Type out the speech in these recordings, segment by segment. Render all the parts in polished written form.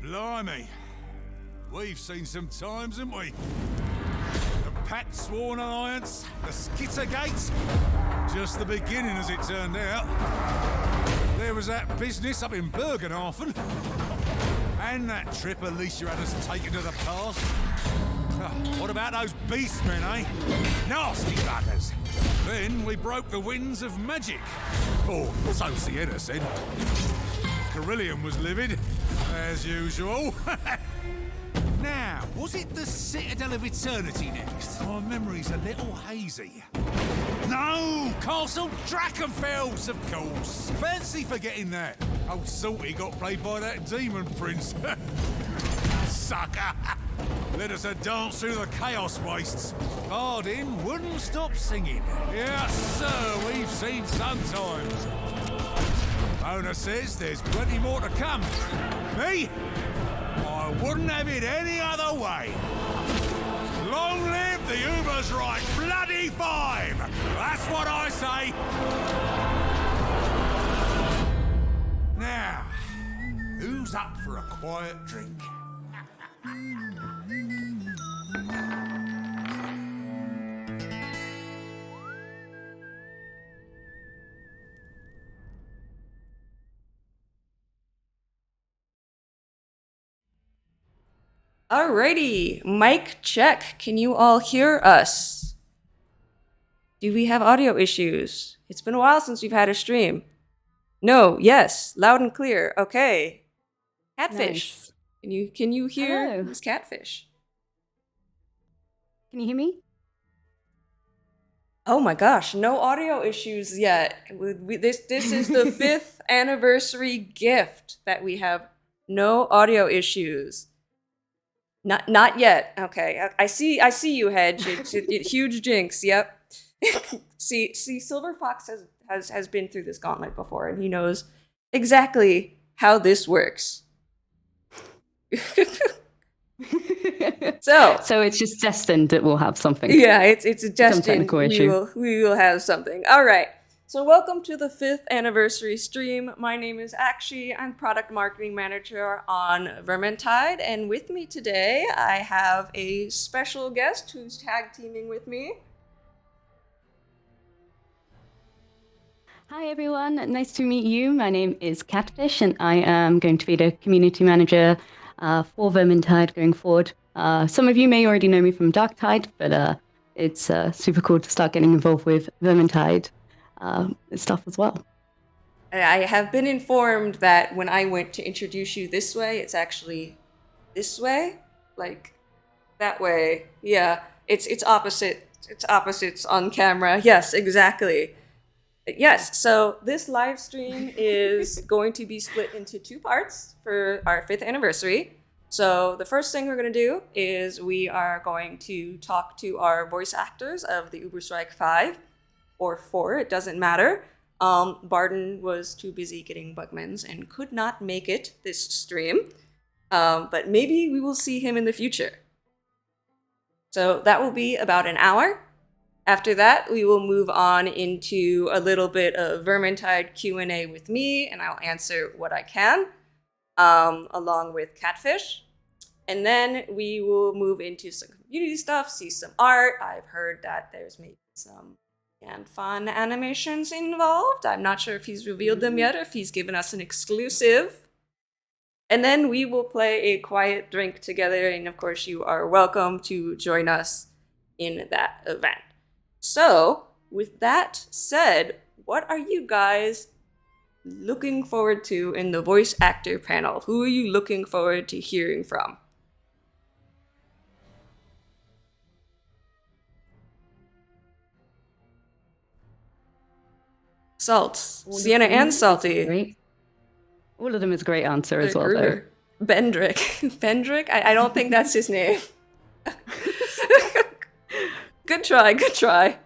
Blimey. We've seen some times, haven't we? The Pact Sworn Alliance, the Skittergates. Just the beginning, as it turned out. There was that business up in Bergenhafen. And that trip Alicia had us taken to the past. What about those beastmen, eh? Nasty buggers. Then we broke the winds of magic. Or so Sienna said. Carillion was livid, as usual. Now, was it the Citadel of Eternity next? My memory's a little hazy. No! Castle Drakenfels, of course! Fancy forgetting that. Old Salty got played by that demon prince. Sucker! Let us dance through the chaos wastes. Bardin wouldn't stop singing. Yes, sir, we've seen sun times. Mona says there's plenty more to come. Me? I wouldn't have it any other way. Long live the Ubersreik bloody 5! That's what I say! Now, who's up for a quiet drink? Alrighty, mic check. Can you all hear us? Do we have audio issues? It's been a while since we've had a stream. No, yes, loud and clear. Okay. Catfish. Nice. Can you hear this Catfish? Can you hear me? Oh my gosh, no audio issues yet. This is the 5th anniversary gift that we have no audio issues. Not yet. Okay, I see you, Hedge. It's huge jinx. Yep. see, Silver Fox has been through this gauntlet before, and he knows exactly how this works. So it's just destined that we'll have something. Yeah, it's destined. Some technical issue. We will have something. All right. So welcome to the 5th anniversary stream. My name is Aqshy. I'm product marketing manager on Vermintide, and with me today I have a special guest who's tag teaming with me. Hi everyone, nice to meet you. My name is Catfish, and I am going to be the community manager for Vermintide going forward. Some of you may already know me from Darktide, but it's super cool to start getting involved with Vermintide stuff as well. I have been informed that when I went to introduce you this way, it's actually this way, like that way. Yeah, it's opposite. It's opposites on camera. Yes, exactly. Yes, so this live stream is going to be split into 2 parts for our 5th anniversary. So the first thing we're going to do is we are going to talk to our voice actors of the Ubersreik 5, or 4, it doesn't matter. Barden was too busy getting Bugmans and could not make it this stream, but maybe we will see him in the future. So that will be about an hour. After that, we will move on into a little bit of Vermintide Q&A with me, and I'll answer what I can, along with Catfish. And then we will move into some community stuff, see some art. I've heard that there's maybe some and fun animations involved. I'm not sure if he's revealed them yet or if he's given us an exclusive. And then we will play a quiet drink together, and of course you are welcome to join us in that event. So, with that said, what are you guys looking forward to in the voice actor panel? Who are you looking forward to hearing from? Salt. Sienna and Salty. Great. All of them is a great answer as well, though. Bendrick. Bendrick? I don't think that's his name. Good try.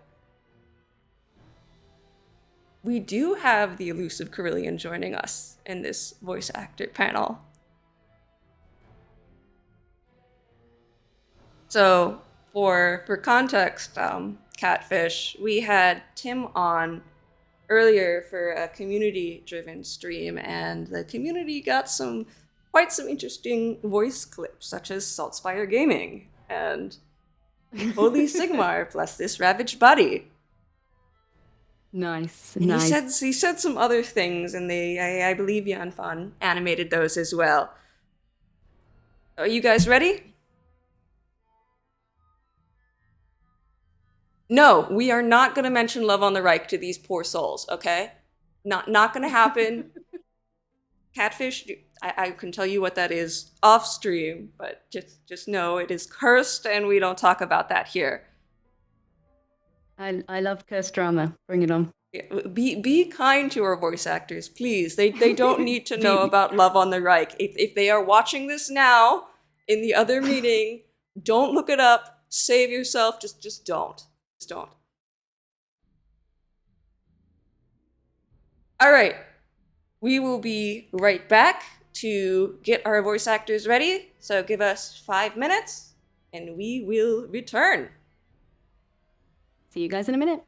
We do have the elusive Carillion joining us in this voice actor panel. So, for context, Catfish, we had Tim on earlier for a community-driven stream, and the community got some quite some interesting voice clips, such as Saltspire Gaming and Holy Sigmar plus this ravaged body. Nice, And nice. he said some other things, and I believe Jan Fan animated those as well. Are you guys ready? No, we are not going to mention Love on the Reich to these poor souls, okay? Not going to happen. Catfish, I can tell you what that is off stream, but just know it is cursed, and we don't talk about that here. I love cursed drama. Bring it on. Be kind to our voice actors, please. They don't need to know about Love on the Reich. If they are watching this now in the other meeting, don't look it up. Save yourself. Just don't. Just don't. All right. We will be right back to get our voice actors ready. So give us 5 minutes and we will return. See you guys in a minute.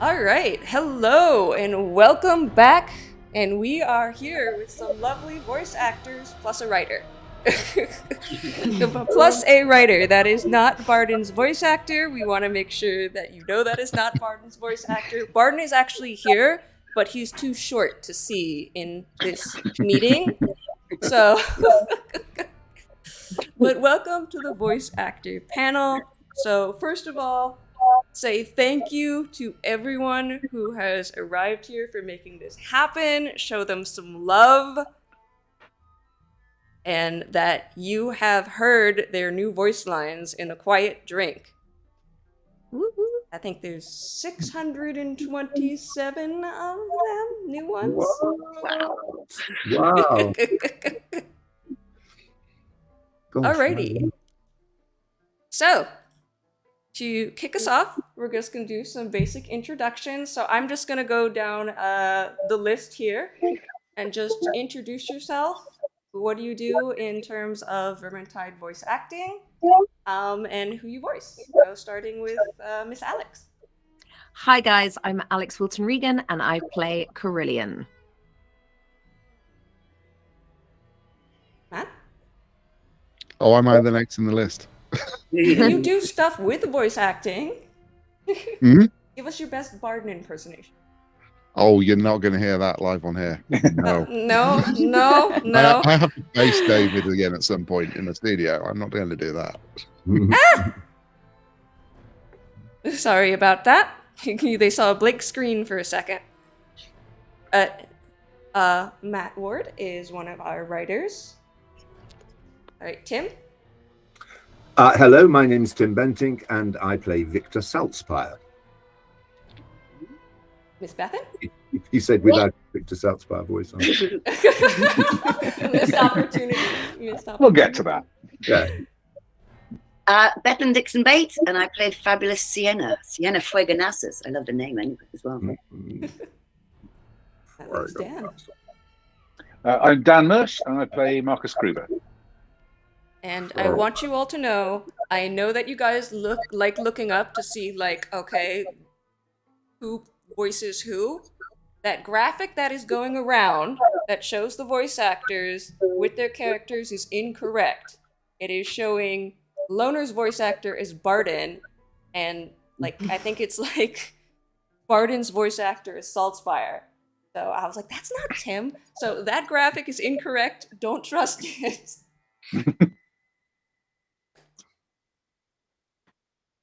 All right, hello and welcome back. And we are here with some lovely voice actors plus a writer. Plus a writer. That is not Barden's voice actor. We want to make sure that you know that is not Barden's voice actor. Barden is actually here, but he's too short to see in this meeting. So, but welcome to the voice actor panel. So first of all, say thank you to everyone who has arrived here for making this happen. Show them some love. And that you have heard their new voice lines in a quiet drink. I think there's 627 of them, new ones. Wow. Alrighty. So, to kick us off, we're just going to do some basic introductions. So I'm just going to go down the list here and just introduce yourself. What do you do in terms of Vermintide voice acting, and who you voice? So starting with Miss Alex. Hi guys, I'm Alex Wilton-Regan and I play Carillion. Matt? Oh, am I the next in the list? You do stuff with voice acting. Mhm. Give us your best Barden impersonation. Oh, you're not going to hear that live on here. No. No. I have to face David again at some point in the studio. I'm not going to do that. Sorry about that. They saw a blank screen for a second. Matt Ward is one of our writers. All right, Tim? Hello, my name is Tim Bentinck, and I play Victor Saltzpyre. Miss Bethan? He said without Victor Saltzpyre voice on. Missed opportunity. We'll get to that. Yeah. Bethan Dixon Bates, and I played fabulous Sienna Fueganassus. I love the name anyway as well. That leaves Dan. I'm Dan Mersch, and I play Marcus Kruber. And I want you all to know, I know that you guys like looking up to see, like, okay, who voices who. That graphic that is going around that shows the voice actors with their characters is incorrect. It is showing Loner's voice actor is Barden, and like I think it's like Barden's voice actor is Saltzpyre. So I was like, that's not Tim. So that graphic is incorrect. Don't trust it.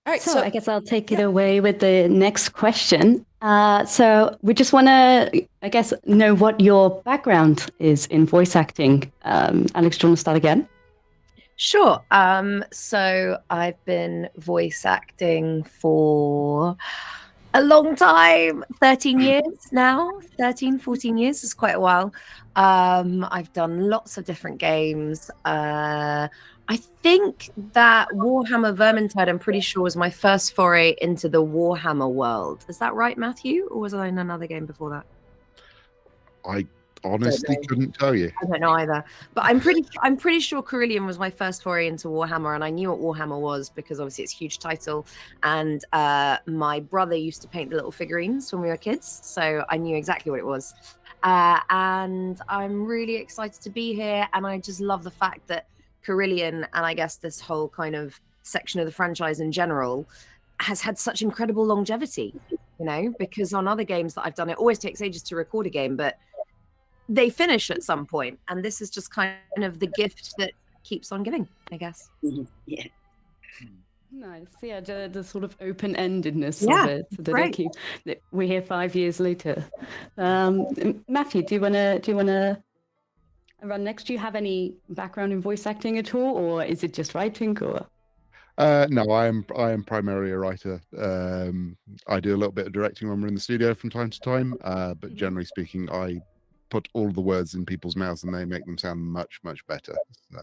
All right, so I guess I'll take it away with the next question. So we just want to, I guess, know what your background is in voice acting. Alex, do you want to start again? Sure. So I've been voice acting for a long time, 13 years now, 14 years is quite a while. I've done lots of different games. I think that Warhammer Vermintide, I'm pretty sure, was my first foray into the Warhammer world. Is that right, Matthew? Or was I in another game before that? I honestly couldn't tell you. I don't know either. But I'm pretty sure Carillion was my first foray into Warhammer, and I knew what Warhammer was because obviously it's a huge title. And my brother used to paint the little figurines when we were kids, so I knew exactly what it was. And I'm really excited to be here, and I just love the fact that Carillion, and I guess this whole kind of section of the franchise in general, has had such incredible longevity, you know, because on other games that I've done, it always takes ages to record a game, but they finish at some point, and this is just kind of the gift that keeps on giving, I guess. Yeah. Nice. Yeah, the sort of open-endedness Yeah, of it. So that great. we're here 5 years later. Matthew, do you wanna run next? Do you have any background in voice acting at all, or is it just writing? Or No, I am primarily a writer. I do a little bit of directing when we're in the studio from time to time, but generally speaking, I put all the words in people's mouths and they make them sound much, much better. So,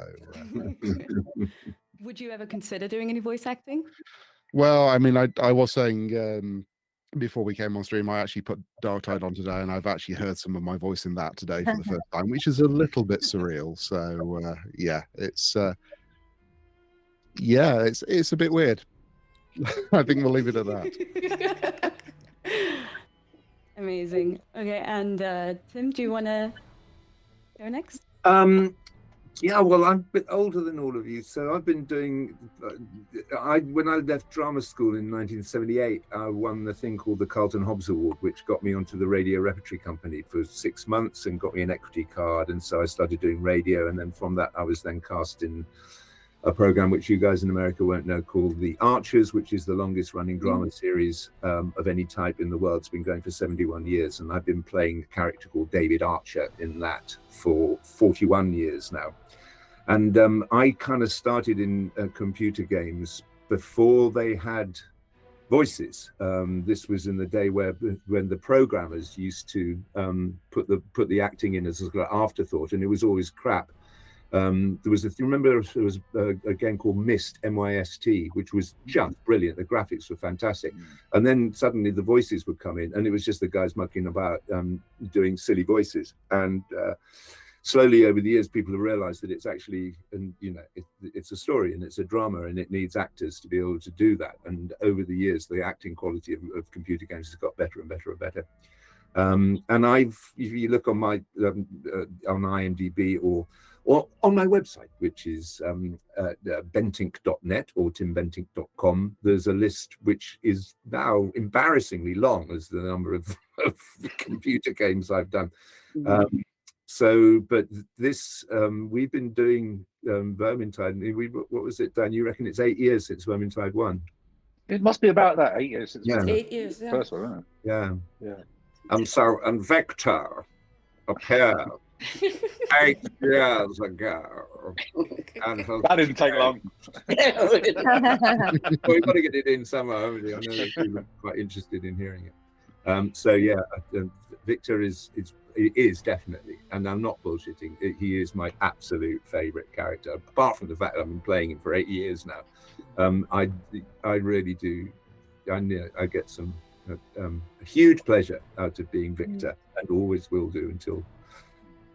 would you ever consider doing any voice acting? well, I mean, I was saying before we came on stream, I actually put Darktide on today, and I've actually heard some of my voice in that today for the first time, which is a little bit surreal. So yeah, it's a bit weird. I think we'll leave it at that. Amazing. Okay, and Tim, do you want to go next? Yeah, well, I'm a bit older than all of you, so I've been doing. When I left drama school in 1978, I won the thing called the Carlton Hobbs Award, which got me onto the Radio Repertory Company for 6 months and got me an equity card, and so I started doing radio, and then from that, I was then cast in a program which you guys in America won't know called The Archers, which is the longest running drama series of any type in the world. It's been going for 71 years, and I've been playing a character called David Archer in that for 41 years now. And I kind of started in computer games before they had voices. This was in the day when the programmers used to put the acting in as an afterthought, and it was always crap. There was a game called Myst, M-Y-S-T, which was just brilliant. The graphics were fantastic. And then suddenly the voices would come in, and it was just the guys mucking about doing silly voices. And slowly over the years, people have realized that it's actually, it's a story and it's a drama, and it needs actors to be able to do that. And over the years, the acting quality of computer games has got better and better and better. And if you look on my on IMDb or on my website, which is bentink.net or timbentink.com, there's a list which is now embarrassingly long as the number of of computer games I've done. Mm. But this, we've been doing Vermintide. What was it, Dan? You reckon it's 8 years since Vermintide 1? It must be about that, 8 years since Yeah. the 8 years, yeah. first one, isn't it? Yeah. Yeah. And Vector appeared 8 years ago. And That didn't take long. well, we've got to get it in somehow, haven't we? I know that people are quite interested in hearing it. So yeah, Victor is definitely, and I'm not bullshitting, he is my absolute favorite character, apart from the fact that I've been playing him for 8 years now. I really do. I get some a huge pleasure out of being Victor, and always will do until.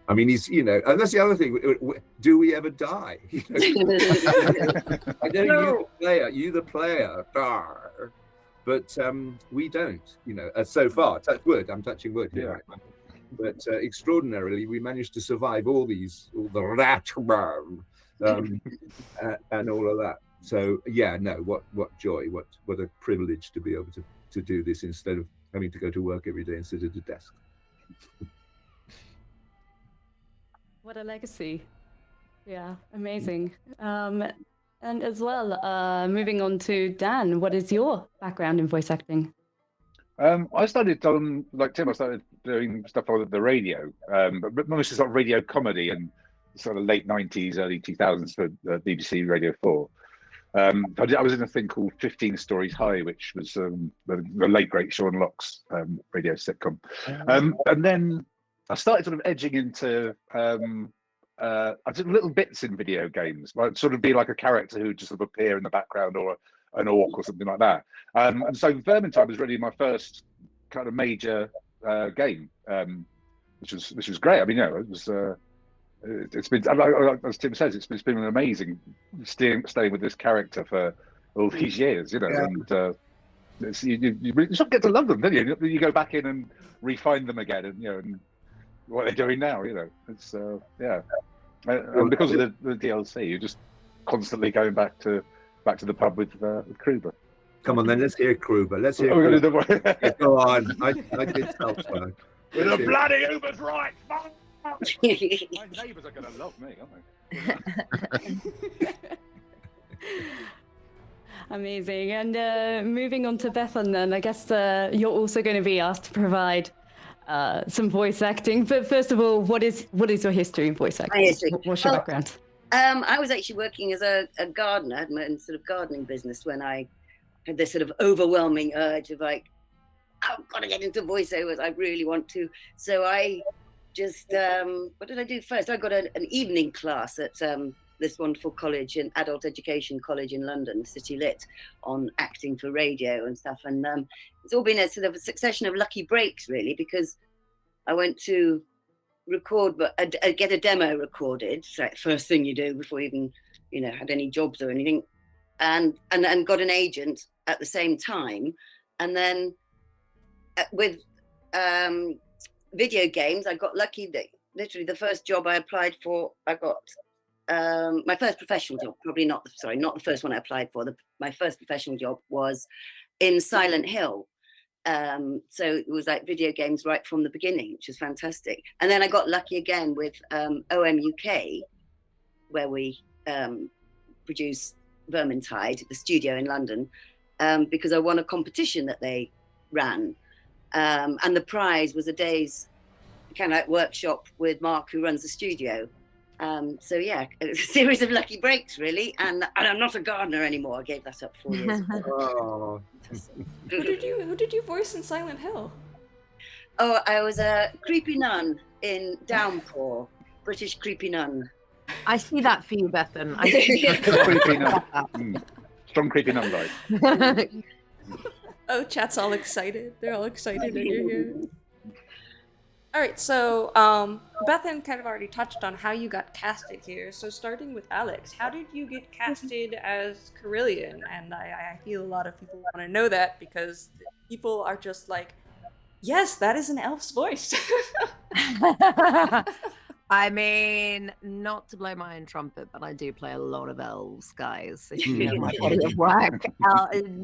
I mean, he's, and that's the other thing. Do we ever die? I know you, the player, die, but we don't. So far, touch wood. I'm touching wood here. Yeah. But extraordinarily, we managed to survive all the rat and all of that. So yeah, no, what joy, what a privilege to be able to do this instead of having to go to work every day and sit at a desk. What a legacy. Yeah, amazing. And as well, moving on to Dan, what is your background in voice acting? I started on, like Tim, I started doing stuff on the radio, but mostly sort of radio comedy and sort of late 90s, early 2000s for BBC Radio 4. I was in a thing called 15 Stories High, which was the late great Sean Locke's radio sitcom. And then I started sort of edging into, I did little bits in video games. I'd sort of be like a character who would just sort of appear in the background, or an orc or something like that. And so Vermintide was really my first kind of major game, which was great. I mean, it was. It's been, as Tim says, it's been amazing staying with this character for all these years, and you sort of get to love them, don't you? You go back in and refine them again, and what they're doing now, it's yeah. And because of the DLC, you're just constantly going back to the pub with Kruber. Come on, then let's hear Kruber. Let's hear. Kruber. Go on. I did Salzburg. With a bloody Ubersreik. My neighbours are going to love me, aren't they? Amazing. And moving on to Bethan, then I guess you're also going to be asked to provide some voice acting. But first of all, what is your history in voice acting? What's your background? I was actually working as a gardener, had my own sort of gardening business, when I had this sort of overwhelming urge of like, I've got to get into voiceovers. I really want to. So I just, what did I do first? I got an evening class at this wonderful college, an adult education college in London, City Lit, on acting for radio and stuff. And it's all been a sort of a succession of lucky breaks, really, because I went to record, but get a demo recorded. It's like the first thing you do before you even, had any jobs or anything, and got an agent at the same time. And then with video games, I got lucky that literally the first job I applied for, I got my first professional job. Probably not the first one I applied for. My first professional job was in Silent Hill. So it was like video games right from the beginning, which was fantastic. And then I got lucky again with OM UK, where we produce Vermintide, the studio in London, because I won a competition that they ran. And the prize was a day's kind of like workshop with Mark, who runs the studio. So yeah, a series of lucky breaks, really. And I'm not a gardener anymore. I gave that up 4 years ago. Oh. Who did you voice in Silent Hill? Oh, I was a creepy nun in Downpour, British creepy nun. I see that for you, Bethan. Creepy nun. Strong creepy nun, right? Oh, chat's all excited. They're all excited that you're here. All right, so Bethan kind of already touched on how you got casted here. So starting with Alex, how did you get casted as Carillion? And I feel a lot of people want to know that, because people are just like, yes, that is an elf's voice. I mean, not to blow my own trumpet, but I do play a lot of elves, guys. If you know my body of work.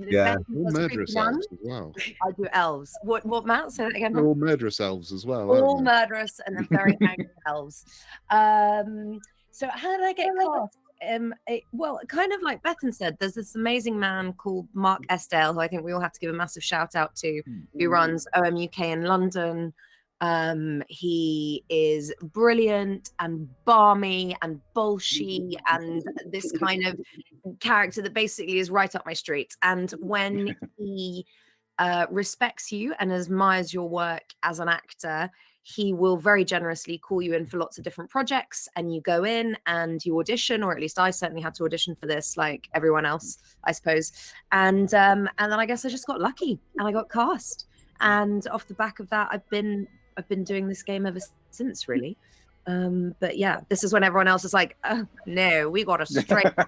Yeah. All murderous elves as well. I do elves. What, Matt? Say that again. They're all murderous elves as well. All Aren't they? murderous and very angry elves. So how did I get cast? Well, kind of like Bethan said, there's this amazing man called Mark Estelle, who I think we all have to give a massive shout out to, who runs OMUK in London. He is brilliant and balmy and bolshy and this kind of character that basically is right up my street. And when he respects you and admires your work as an actor, he will very generously call you in for lots of different projects, and you go in and you audition, or at least I certainly had to audition for this, like everyone else, I suppose. And then I guess I just got lucky and I got cast. And off the back of that, I've been doing this game ever since, really. But yeah, this is when everyone else is like, oh, no, we got a straight. I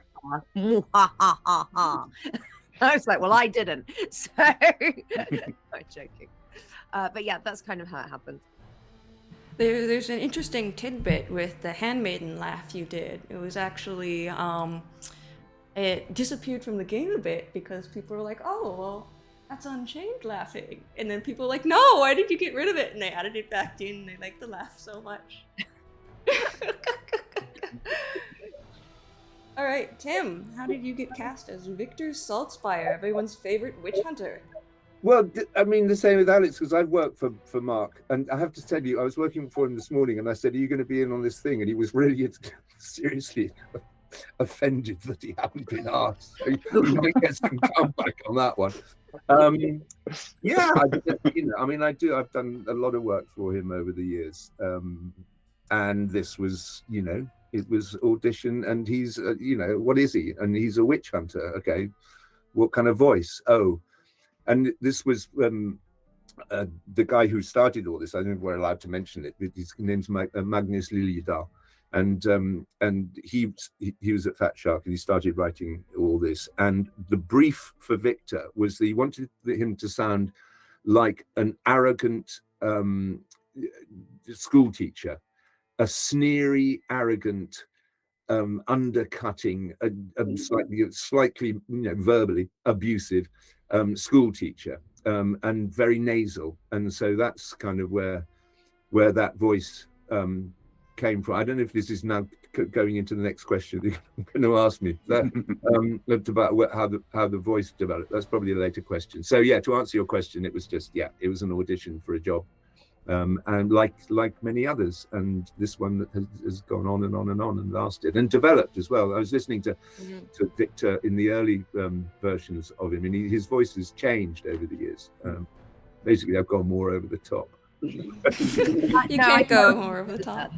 was like, well, I didn't. So I'm joking. But yeah, that's kind of how it happened. There's an interesting tidbit with the handmaiden laugh you did. It was actually it disappeared from the game a bit because people were like, oh, well, that's Unchained laughing. And then people were like, no, why did you get rid of it? And they added it back in. They like the laugh so much. All right, Tim, how did you get cast as Victor Saltspire, everyone's favorite witch hunter? Well, I mean, the same with Alex, because I've worked for Mark, and I have to tell you, I was working for him this morning, and I said, are you going to be in on this thing? And he was really seriously offended that he hadn't been asked. So you might get some comeback on that one. Yeah, I've done a lot of work for him over the years. And this was, it was audition, and he's, what is he? And he's a witch hunter. Okay, what kind of voice? Oh, and this was the guy who started all this. I don't know if we're allowed to mention it. His name's Magnus Liljedahl, and he was at Fatshark, and he started writing all this. And the brief for Victor was that he wanted him to sound like an arrogant school teacher, a sneery, arrogant, undercutting, slightly verbally abusive school teacher, and very nasal. And so that's kind of where that voice came from. I don't know if this is now going into the next question you're going to ask me, that about how the voice developed. That's probably a later question. So yeah, to answer your question, it was just, it was an audition for a job. And like many others, and this one that has gone on and on and on and lasted and developed as well. I was listening to Victor in the early versions of him, and his voice has changed over the years. Basically, I've gone more over the top. You can't go more over the top.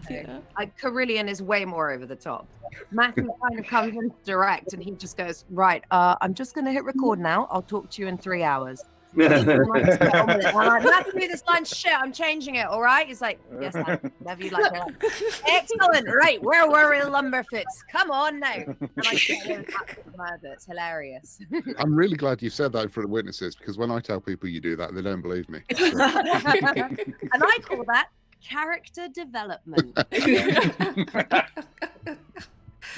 Carillion is way more over the top. Matthew kind of comes in direct, and he just goes, right, I'm just going to hit record now. I'll talk to you in 3 hours. I'm like, Matthew, this line's shit. I'm changing it. All right. He's like, yes, whatever you like. Excellent. Right. Where were we, Lumberfoots? Come on now. And I it's hilarious. I'm really glad you said that for the witnesses, because when I tell people you do that, they don't believe me. And I call that character development.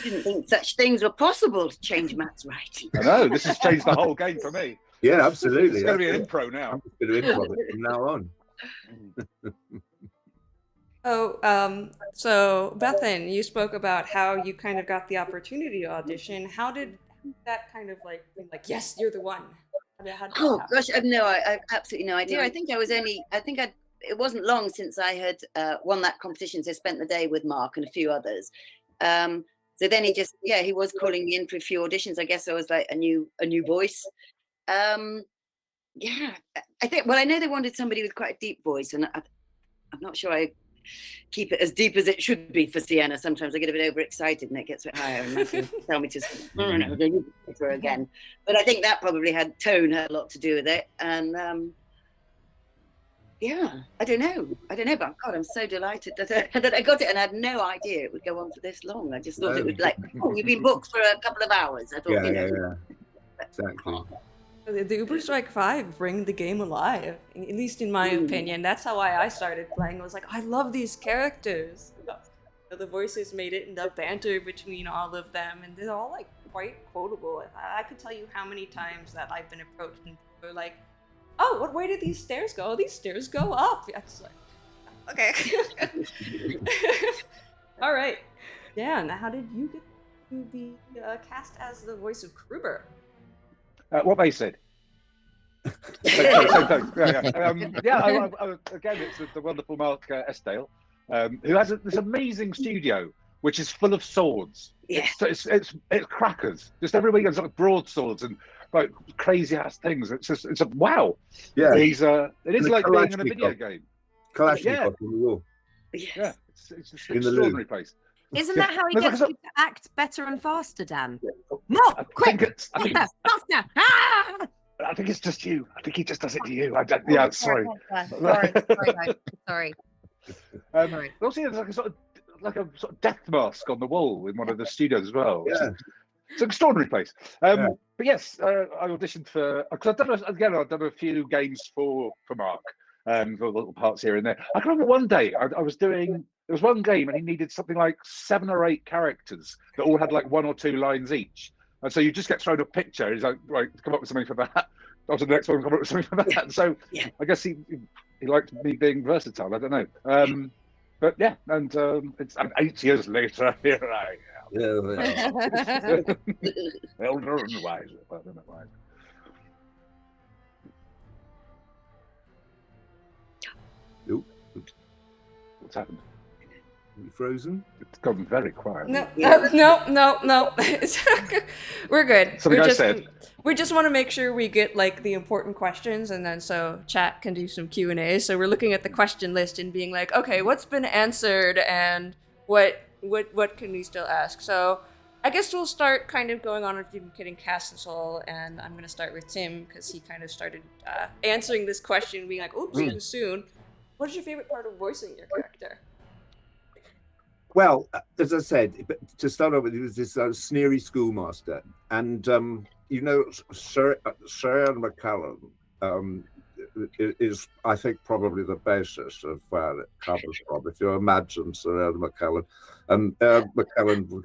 Didn't think such things were possible to change Matt's writing. I know, this has changed the whole game for me. Yeah, absolutely. It's going to be an impro now. I'm just going to improv it from now on. So Bethan, you spoke about how you kind of got the opportunity to audition. How did that kind of like, yes, you're the one? Oh gosh, I've absolutely no idea. I think it wasn't long since I had won that competition, so I spent the day with Mark and a few others. So then he was calling me in for a few auditions. I guess I was like a new voice. I know they wanted somebody with quite a deep voice, and I'm not sure I keep it as deep as it should be for Sienna. Sometimes I get a bit overexcited and it gets a bit higher, and Matthew tell me to go again. But I think that probably had a lot to do with it. And I don't know. But God, I'm so delighted that I got it, and I had no idea it would go on for this long. I just thought it would you've been booked for a couple of hours. I thought, Exactly. The Ubersreik 5 bring the game alive, at least in my opinion. That's how I started playing. I was like, I love these characters. The voices made it, and the banter between all of them, and they're all like quite quotable. I could tell you how many times that I've been approached and people are like, "Oh, what way did these stairs go? These stairs go up." I'm just like, okay. All right, Dan, how did you get to be cast as the voice of Kruber? What they said. Same thing. Again, it's the wonderful Mark Esdale, who has this amazing studio, which is full of swords. Yeah. It's crackers. Just every week there's like broadswords and like crazy ass things. It's a wow. Yeah. It is like being in a Kalashnikov. video game. Kalashnikov Yeah. on the wall. Yes. Yeah, it's just an In the extraordinary place. Isn't that how he There's like gets a you to act better and faster, Dan? I More, think quick, it's- faster! Ah! I think it's just you. I think he just does it to you. Sorry. Sorry. Also, there's like a sort of death mask on the wall in one of the studios as well. Yeah. It's an extraordinary place. Yeah. But yes, I auditioned for because I've done a few games for Mark, for little parts here and there. I can remember one day I was doing. There was one game and he needed something like 7 or 8 characters that all had like 1 or 2 lines each. And so you just get thrown a picture. He's like, right, come up with something for that. On to the next one, come up with something for that. And so Yeah. I guess he liked me being versatile. I don't know. But yeah, and it's 8 years later, here I am. Yeah. Elder and wiser. Well, they're not wiser. Nope. What's happened? You frozen? It's gone very quiet. No. We're good. Something I said. We just want to make sure we get like the important questions, and then so chat can do some Q&A. So we're looking at the question list and being like, okay, what's been answered, and what can we still ask? So I guess we'll start kind of going on with you getting cast this all, and I'm gonna start with Tim because he kind of started answering this question, being like, "Oops, too soon." What is your favorite part of voicing your character? Well, as I said, to start off with, he was this sneery schoolmaster, and you know, Sir McCallum is, I think, probably the basis of where it comes from. If you imagine Sir McCallum, and McCallum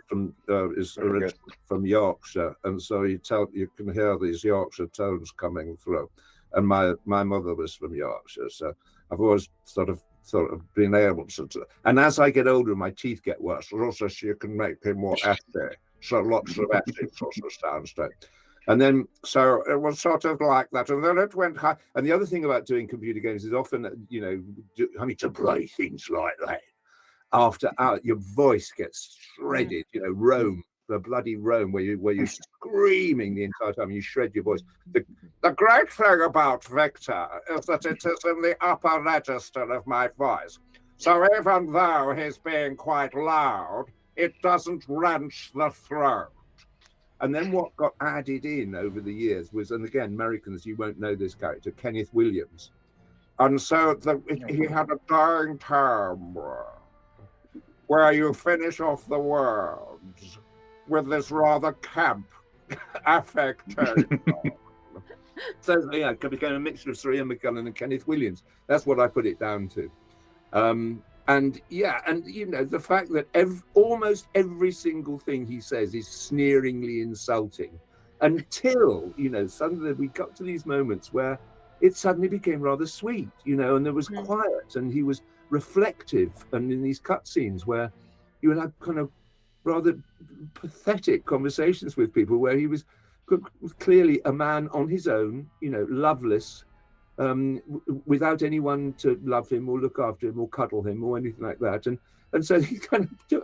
is originally from Yorkshire, and so you can hear these Yorkshire tones coming through. And my mother was from Yorkshire, so I've always sort of been able to. And as I get older, my teeth get worse. Also, you can make him more active. So lots of active sort of sounds to it. And then, so it was sort of like that. And then it went high. And the other thing about doing computer games is often, you know, having to play things like that. After your voice gets shredded, you know, Rome, the bloody Rome, where you're screaming the entire time, you shred your voice. The great thing about Victor is that it is in the upper register of my voice. So even though he's being quite loud, it doesn't wrench the throat. And then what got added in over the years was, and again, Americans, you won't know this character, Kenneth Williams. And so he had a dying term where you finish off the words with this rather camp affectation. So yeah, it became a mixture of Sir Ian McKellen and Kenneth Williams. That's what I put it down to. And yeah, and you know, the fact that almost every single thing he says is sneeringly insulting, until, you know, suddenly we got to these moments where it suddenly became rather sweet, you know, and there was quiet, and he was reflective, and in these cutscenes where you would have kind of rather pathetic conversations with people where he was clearly a man on his own, you know, loveless, without anyone to love him or look after him or cuddle him or anything like that. And so he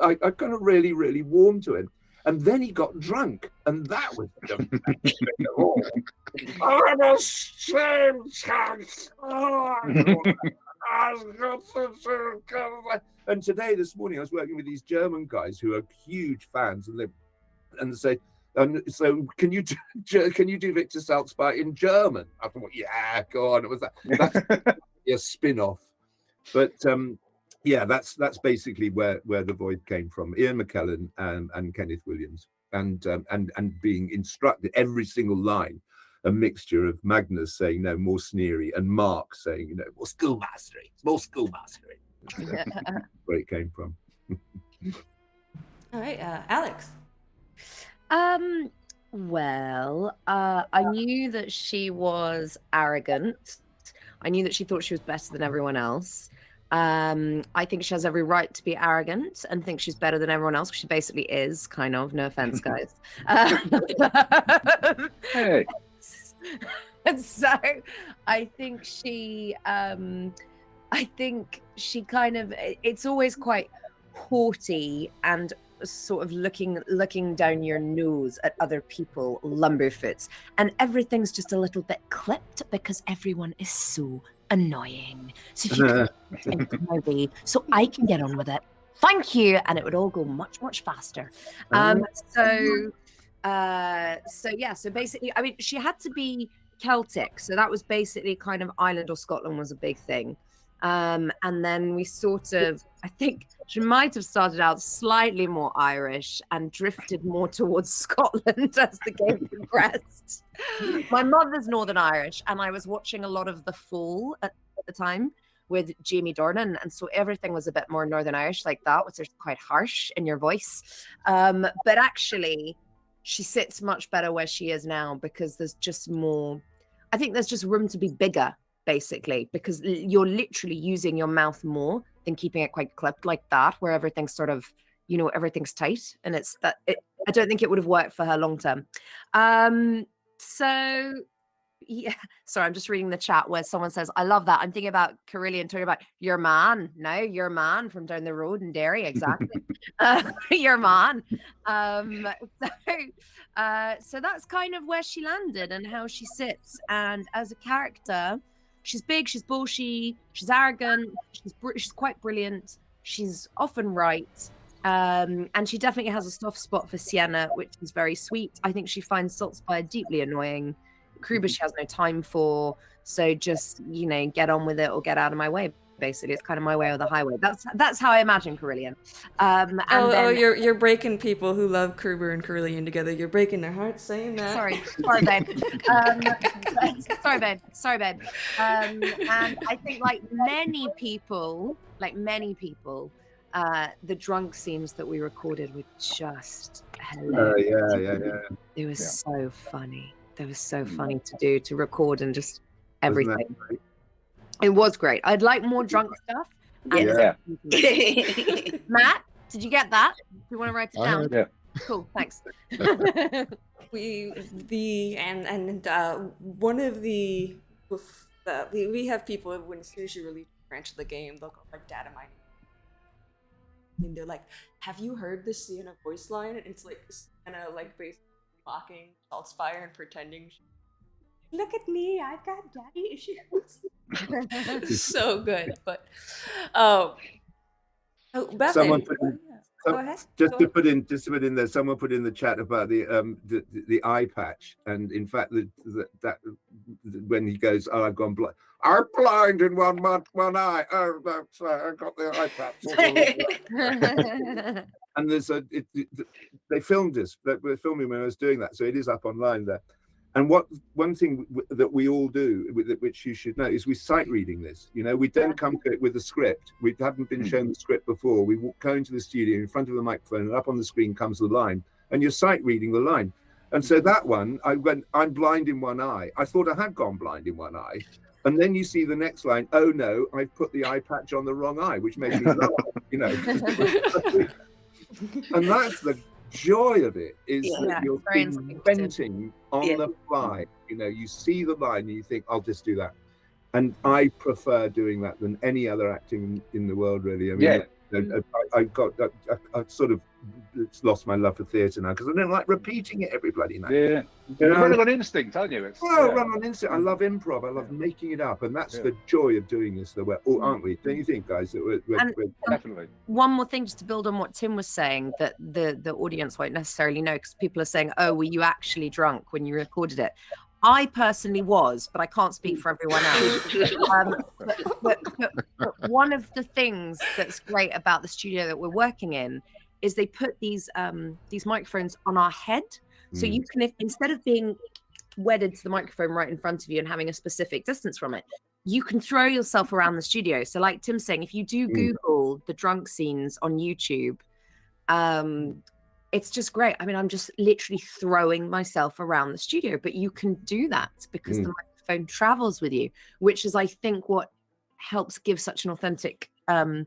I kind of really, really warmed to him. And then he got drunk, and that was the best thing of all. I'm a same chance. And today, this morning, I was working with these German guys who are huge fans, and they say, so can you do Victor Salzbar in German? I thought, yeah, go on. It was that's a spin-off, but yeah, that's basically where the voice came from. Ian McKellen and Kenneth Williams, and being instructed every single line, a mixture of Magnus saying no, more sneery, and Mark saying, you know, more schoolmastery, more schoolmastery. Where it came from. All right, Alex. Well, I knew that she was arrogant. I knew that she thought she was better than everyone else. I think she has every right to be arrogant and think she's better than everyone else, which she basically is, kind of. No offense, guys. Hey. And so I think she kind of, it's always quite haughty and sort of looking down your nose at other people, lumberfoots, and everything's just a little bit clipped because everyone is so annoying. So if you could get into my way so I can get on with it, thank you, and it would all go much faster. So basically, I mean, she had to be Celtic, so that was basically kind of Ireland or Scotland was a big thing. And then we sort of, I think she might have started out slightly more Irish and drifted more towards Scotland as the game progressed. My mother's Northern Irish, and I was watching a lot of The Fall at the time with Jamie Dornan, and so everything was a bit more Northern Irish like that, which is quite harsh in your voice. But actually, she sits much better where she is now because there's just more, I think there's just room to be bigger, basically, because you're literally using your mouth more than keeping it quite clipped like that, where everything's sort of, you know, everything's tight, and it's that I don't think it would have worked for her long term. So yeah, sorry, I'm just reading the chat where someone says, I love that. I'm thinking about Carillion talking about your man. No, your man from down the road in Derry, exactly. Your man. So that's kind of where she landed and how she sits. And as a character, she's big, she's bullshy, she's arrogant, she's quite brilliant, she's often right, and she definitely has a soft spot for Sienna, which is very sweet. I think she finds Saltspire deeply annoying. Kruber she has no time for, so just, you know, get on with it or get out of my way. Basically, it's kind of my way or the highway. That's how I imagine Carillion. You're breaking people who love Kruber and Carillion together. You're breaking their hearts saying that. Sorry, babe. Sorry, babe. And I think, like many people, the drunk scenes that we recorded were just hilarious. It was so funny. They were so funny to record and just everything. It was great. I'd like more drunk stuff. Yeah. Matt, did you get that? Do you want to write it down? Yeah. Cool, thanks. We have people when as soon as you release a branch of the game, they'll go like data mining. And they're like, have you heard the Sienna voice line? And it's like Sienna like basically mocking Saltspire and pretending look at me, I've got daddy issues. So good. But someone go ahead. Just to put in there, someone put in the chat about the eye patch, and in fact that when he goes, oh, I've gone blind. I'm blind in one eye. Oh, that's I got the eye patch. And there's they filmed this. They were filming when I was doing that, so it is up online there. And one thing that we all do, which you should know, is we sight reading this. You know, we don't come to it with a script. We haven't been shown the script before. We go into the studio in front of the microphone, and up on the screen comes the line, and you're sight reading the line. And so that one, I went, I'm blind in one eye. I thought I had gone blind in one eye. And then you see the next line, oh no, I've put the eye patch on the wrong eye, which made me laugh, you know. And that's the joy of it, is that you're inventing on the fly. You know, you see the line and you think, I'll just do that. And I prefer doing that than any other acting in the world, really. I mean, I've sort of lost my love for theatre now because I don't like repeating it every bloody night. Yeah, you run on instinct, aren't you? Run on instinct. I love improv. I love making it up, and that's the joy of doing this. Aren't we? Don't you think, guys? That we're definitely. One more thing, just to build on what Tim was saying, that the audience won't necessarily know, because people are saying, "Oh, were you actually drunk when you recorded it?" I personally was, but I can't speak for everyone else. But one of the things that's great about the studio that we're working in is they put these microphones on our head. So you can, instead of being wedded to the microphone right in front of you and having a specific distance from it, you can throw yourself around the studio. So like Tim's saying, if you do Google the drunk scenes on YouTube, It's just great. I mean, I'm just literally throwing myself around the studio, but you can do that because the microphone travels with you, which is, I think, what helps give such an authentic audio.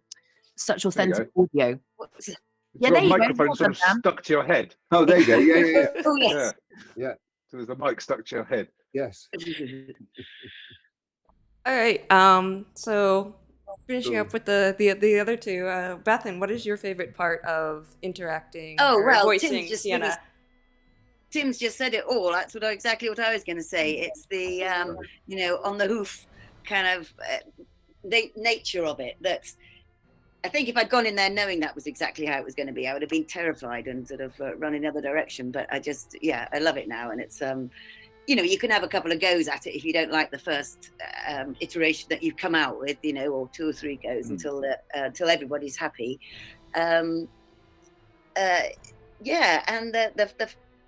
Yeah, there you go. Microphone sort of stuck to your head. Oh, there you go. Yeah. Oh, yes. Yeah. So there's a mic stuck to your head. Yes. All right. So finishing up with the other two, Bethan, what is your favorite part of interacting or voicing Sienna? Tim's just said it all. That's exactly what I was going to say. It's the on the hoof kind of nature of it. That's, I think if I'd gone in there knowing that was exactly how it was going to be, I would have been terrified and sort of run in the other direction. But I love it now, and it's you can have a couple of goes at it if you don't like the first iteration that you've come out with, or 2 or 3 goes until everybody's happy. And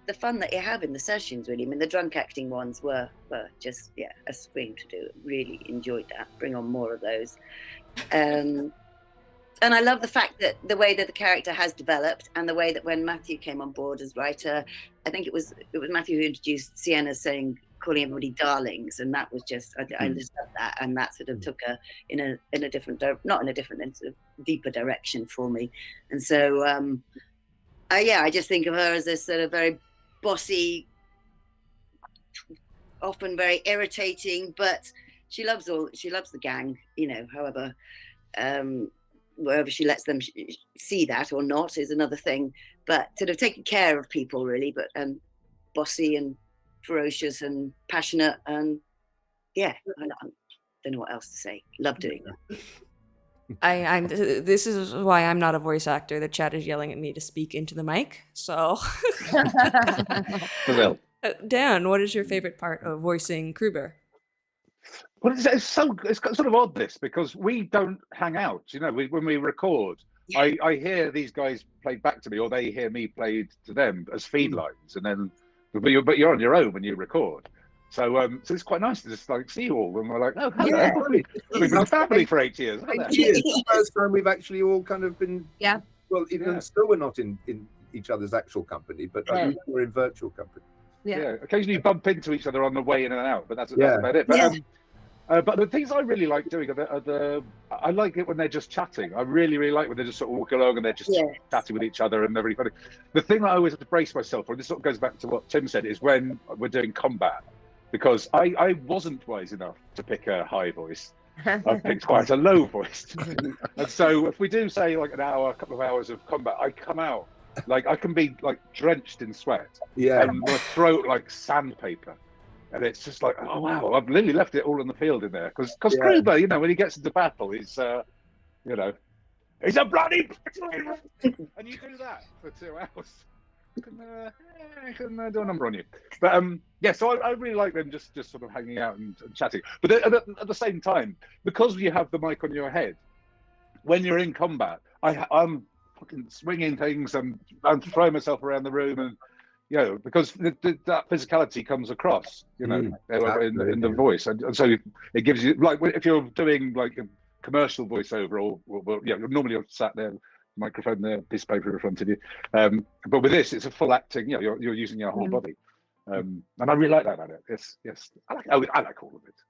the fun that you have in the sessions, really. I mean, the drunk acting ones were just a scream to do. Really enjoyed that. Bring on more of those. And I love the fact that the way that the character has developed, and the way that when Matthew came on board as writer, I think it was Matthew who introduced Sienna calling everybody darlings, and that was just I just love that, and that sort of took her in a different deeper direction for me. And so I just think of her as this sort of very bossy, often very irritating, but she loves the gang, however wherever she lets them see that or not is another thing, but sort of taking care of people, really, but bossy and ferocious and passionate, and I don't know what else to say. Love doing that. This is why I'm not a voice actor. The chat is yelling at me to speak into the mic. So, Dan, what is your favorite part of voicing Kruber? Well, it's sort of odd, this, because we don't hang out. When we record, I hear these guys played back to me, or they hear me played to them as feed lines, and then but you're on your own when you record. So it's quite nice to just see you all, and we're like, oh, hello. We've been a family for 8 years. It's the first time we've actually all kind of been. Yeah. Well, even still, we're not in each other's actual company, but we're in virtual company. Yeah. Occasionally, you bump into each other on the way in and out, but that's about it. But the things I really like doing I like it when they're just chatting. I really, really like when they just sort of walk along and they're just chatting with each other, and they're really funny. The thing that I always have to brace myself for, and this sort of goes back to what Tim said, is when we're doing combat, because I wasn't wise enough to pick a high voice. I picked quite a low voice. And so if we do, say, like a couple of hours of combat, I come out, like I can be like drenched in sweat and my throat like sandpaper. And it's just like, oh wow, I've literally left it all on the field in there, because Kruber, when he gets into battle, he's he's a bloody and you do that for 2 hours. I can do a number on you. But so I really like them just sort of hanging out and chatting. But at the same time, because you have the mic on your head, when you're in combat, I'm fucking swinging things and I'm throwing myself around the room, and because that physicality comes across, in the voice, and so it gives you, like, if you're doing like a commercial voiceover, or normally you're sat there, microphone there, piece of paper in front of you, but with this, it's a full acting. You're using your whole body, and I really like that about it. Yes, I like all of it.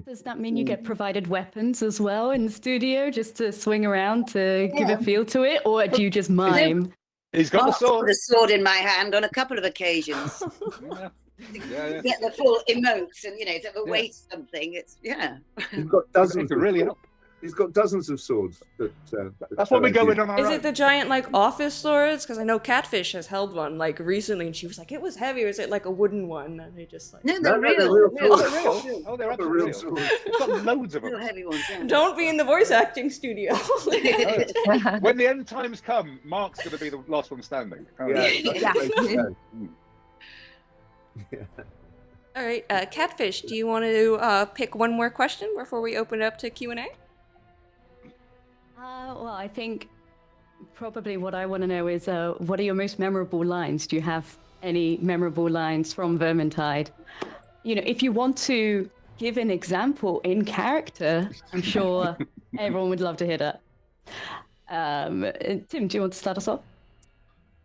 Does that mean you get provided weapons as well in the studio, just to swing around to give a feel to it, or do you just mime? He's got the sword. The sword in my hand on a couple of occasions. Get the full emotes, and to have a weight something. It's He's got dozens. To really help. He's got dozens of swords. That's what we go in on our own. Is it the giant like office swords? Because I know Catfish has held one like recently, and she was like, it was heavy. Or is it like a wooden one? And they just like they're real. Oh, they're absolutely real. We've got loads of them. Real heavy ones. Yeah. Don't be in the voice acting studio. When the end times come, Mark's going to be the last one standing. All right, Catfish, do you want to pick one more question before we open it up to Q&A? Well, I think probably what I want to know is what are your most memorable lines? Do you have any memorable lines from Vermintide? If you want to give an example in character, I'm sure everyone would love to hear that. Tim, do you want to start us off?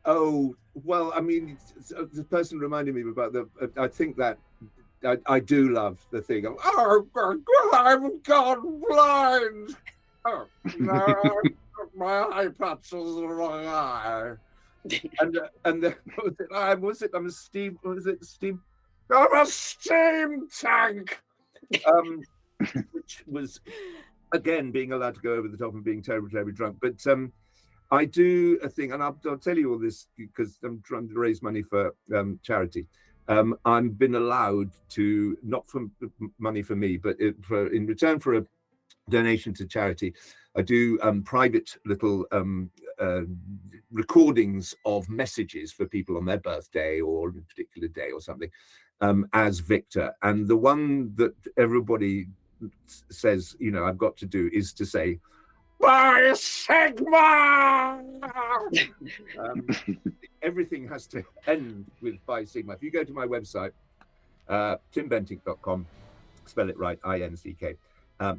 Oh, well, I mean, the person reminded me about I think that I do love the thing of, oh, I've gone blind. Oh, no, my eye patch is the wrong eye. And then, I'm a steam tank. Which was, again, being allowed to go over the top and being terribly, terribly drunk. But I do a thing, and I'll tell you all this because I'm trying to raise money for charity. I've been allowed to, not for money for me, but in return for a donation to charity, I do private little recordings of messages for people on their birthday or a particular day or something, as Victor. And the one that everybody says, you know, I've got to do is to say, By Sigma! Everything has to end with By Sigma. If you go to my website, timbentinck.com, spell it right, I-N-C-K,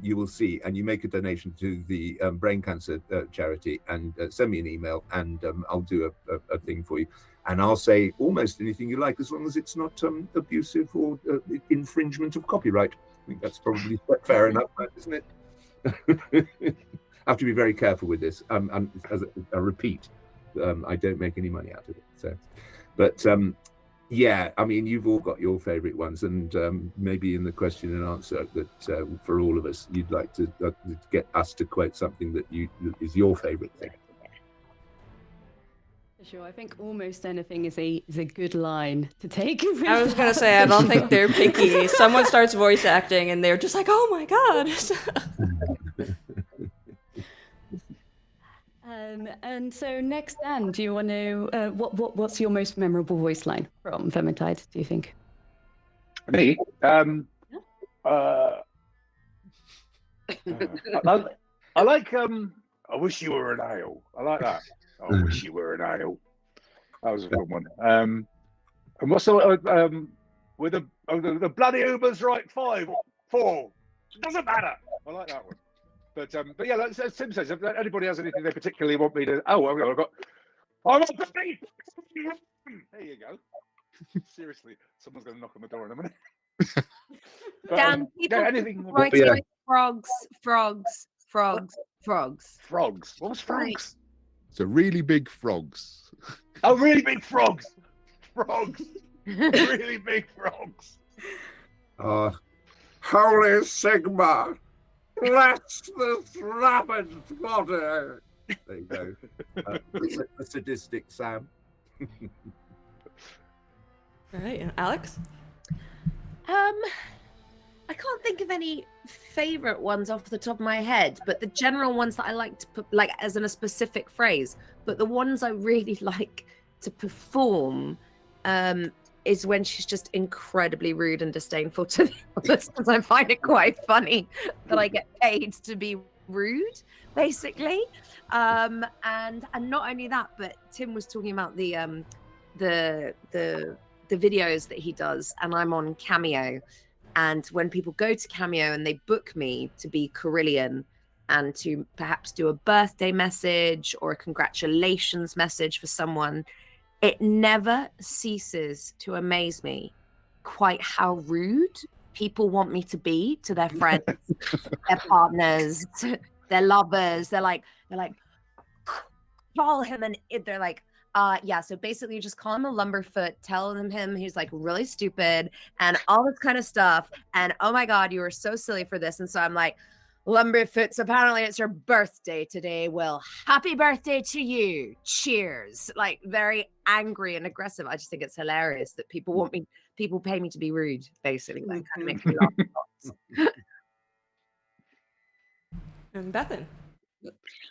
you will see, and you make a donation to the brain cancer charity, and send me an email, and I'll do a thing for you. And I'll say almost anything you like, as long as it's not abusive or infringement of copyright. I think that's probably fair enough, isn't it? I have to be very careful with this. As I repeat, I don't make any money out of it. So, but yeah, I mean, you've all got your favourite ones, and maybe in the question and answer that for all of us, you'd like to get us to quote something that is your favourite thing. Sure, I think almost anything is a good line to take. I was gonna say, I don't think they're picky. Someone starts voice acting and they're just like, oh my god. And so next, Dan, do you want to what's your most memorable voice line from Vermintide, do you think? Me? I like I wish you were an ale. I like that. I wish you were an ale. That was a good one. And what's the with the bloody Ubersreik 4? Doesn't matter. I like that one. But yeah, like as Tim says, if anybody has anything they particularly want me to, I'm a bloody. There you go. Seriously, someone's going to knock on the door in a minute. Dan, people anything. Frogs. What was frogs? So really big frogs. Oh, really big frogs. Really big frogs. Holy Sigma, bless the rapid water. There you go. A sadistic Sam. All right, Alex? I can't think of any favorite ones off the top of my head, but the general ones that I like to put, like as in a specific phrase, but the ones I really like to perform is when she's just incredibly rude and disdainful to the others, because I find it quite funny that I get paid to be rude, basically. And not only that, but Tim was talking about the videos that he does, and I'm on Cameo. And when people go to Cameo and they book me to be Carillion and to perhaps do a birthday message or a congratulations message for someone, it never ceases to amaze me quite how rude people want me to be to their friends, their partners, their lovers. They're like, call him, and they're like, yeah, so basically just call him a lumberfoot, tell him he's like really stupid and all this kind of stuff. And oh my God, you were so silly for this. And so I'm like, Lumberfoots, apparently it's your birthday today. Well, happy birthday to you. Cheers. Like very angry and aggressive. I just think it's hilarious that people pay me to be rude, basically. That kind of makes me laugh. And Bethan?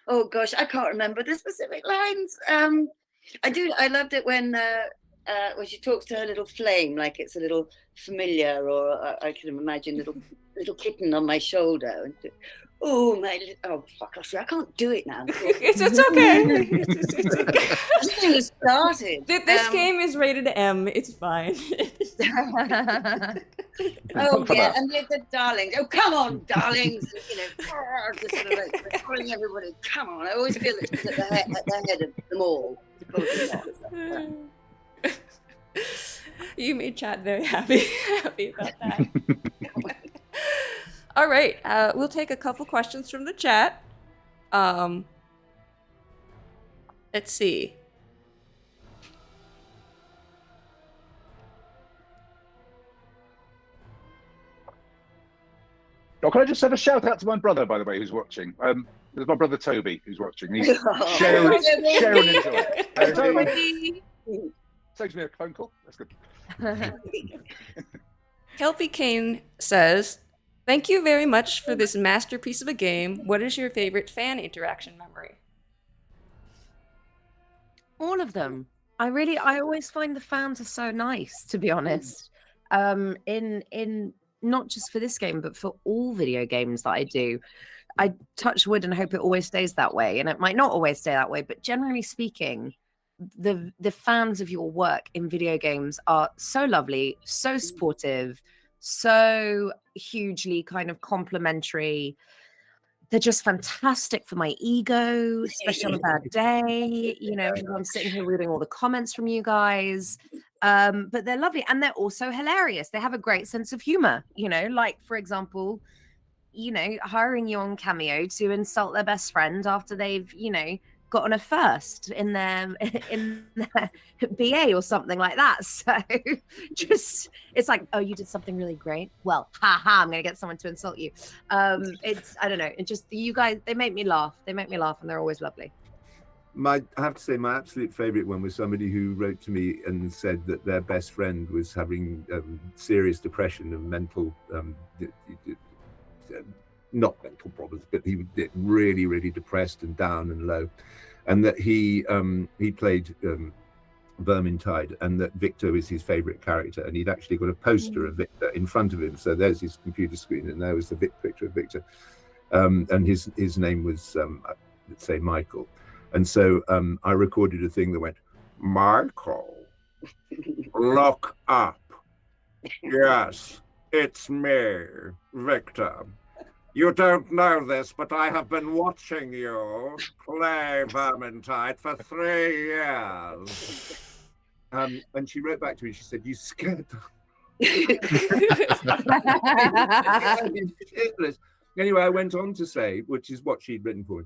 Oh gosh, I can't remember the specific lines. I loved it when she talks to her little flame like it's a little familiar, or I can imagine little kitten on my shoulder. And Oh, mate. Oh, fuck. I can't do it now. It's okay. It's okay. Just getting started. This game is rated M. It's fine. Oh, yeah. And the darlings. Oh, come on, darlings. And, you know, just sort of like calling everybody. Come on. I always feel that she's at the head of them all. You made chat very happy about that. All right, we'll take a couple questions from the chat. Let's see. Oh, can I just have a shout out to my brother, by the way, who's watching? There's my brother Toby who's watching. He's share and enjoy. Toby. Saves me a phone call. That's good. Kelpie Kane says, "Thank you very much for this masterpiece of a game. What is your favorite fan interaction memory?" All of them. I always find the fans are so nice, to be honest. In not just for this game, but for all video games that I do. I touch wood and hope it always stays that way. And it might not always stay that way, but generally speaking, the fans of your work in video games are so lovely, so supportive, so hugely kind of complimentary. They're just fantastic for my ego, especially on a bad day. You know, I'm sitting here reading all the comments from you guys. But they're lovely, and they're also hilarious. They have a great sense of humor, you know, like, for example, you know, hiring you on Cameo to insult their best friend after they've, you know, gotten a first in their BA or something like that. So just, it's like, oh, you did something really great. Well, haha, I'm gonna get someone to insult you. It's, I don't know. It just, you guys, they make me laugh. They make me laugh, and they're always lovely. I have to say, my absolute favorite one was somebody who wrote to me and said that their best friend was having serious depression and mental, not mental problems, but he was really, really depressed and down and low, and that he played Vermintide, and that Victor is his favorite character, and he'd actually got a poster of Victor in front of him. So there's his computer screen, and there was the picture of Victor, and his name was let's say Michael. And so I recorded a thing that went, "Michael, look up. Yes, it's me, Victor. You don't know this, but I have been watching you play Vermintide for 3 years." And she wrote back to me, she said, "You scared them." Anyway, I went on to say, which is what she'd written for me,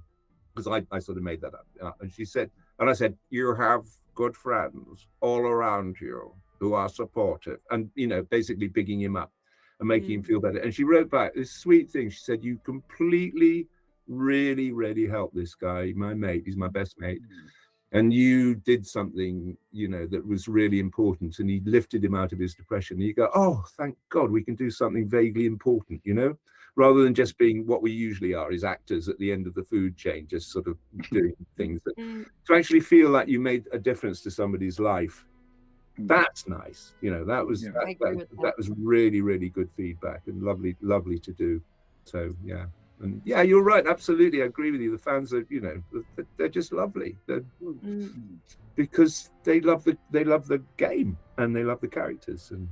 because I sort of made that up. And she said, and I said, "You have good friends all around you who are supportive," and, you know, basically bigging him up and making him feel better. And she wrote back this sweet thing. She said, "You completely, really, really helped this guy, my mate. He's my best mate. And you did something, you know, that was really important, and he lifted him out of his depression." And you go, "Oh, thank God we can do something vaguely important, you know, rather than just being what we usually are, is actors at the end of the food chain, just sort of doing things that to actually feel like you made a difference to somebody's life." That's nice, you know. That was that was really, really good feedback, and lovely to do. So yeah, and yeah, you're right, absolutely, I agree with you. The fans are, you know, they're just lovely. They're, because they love the game, and they love the characters, and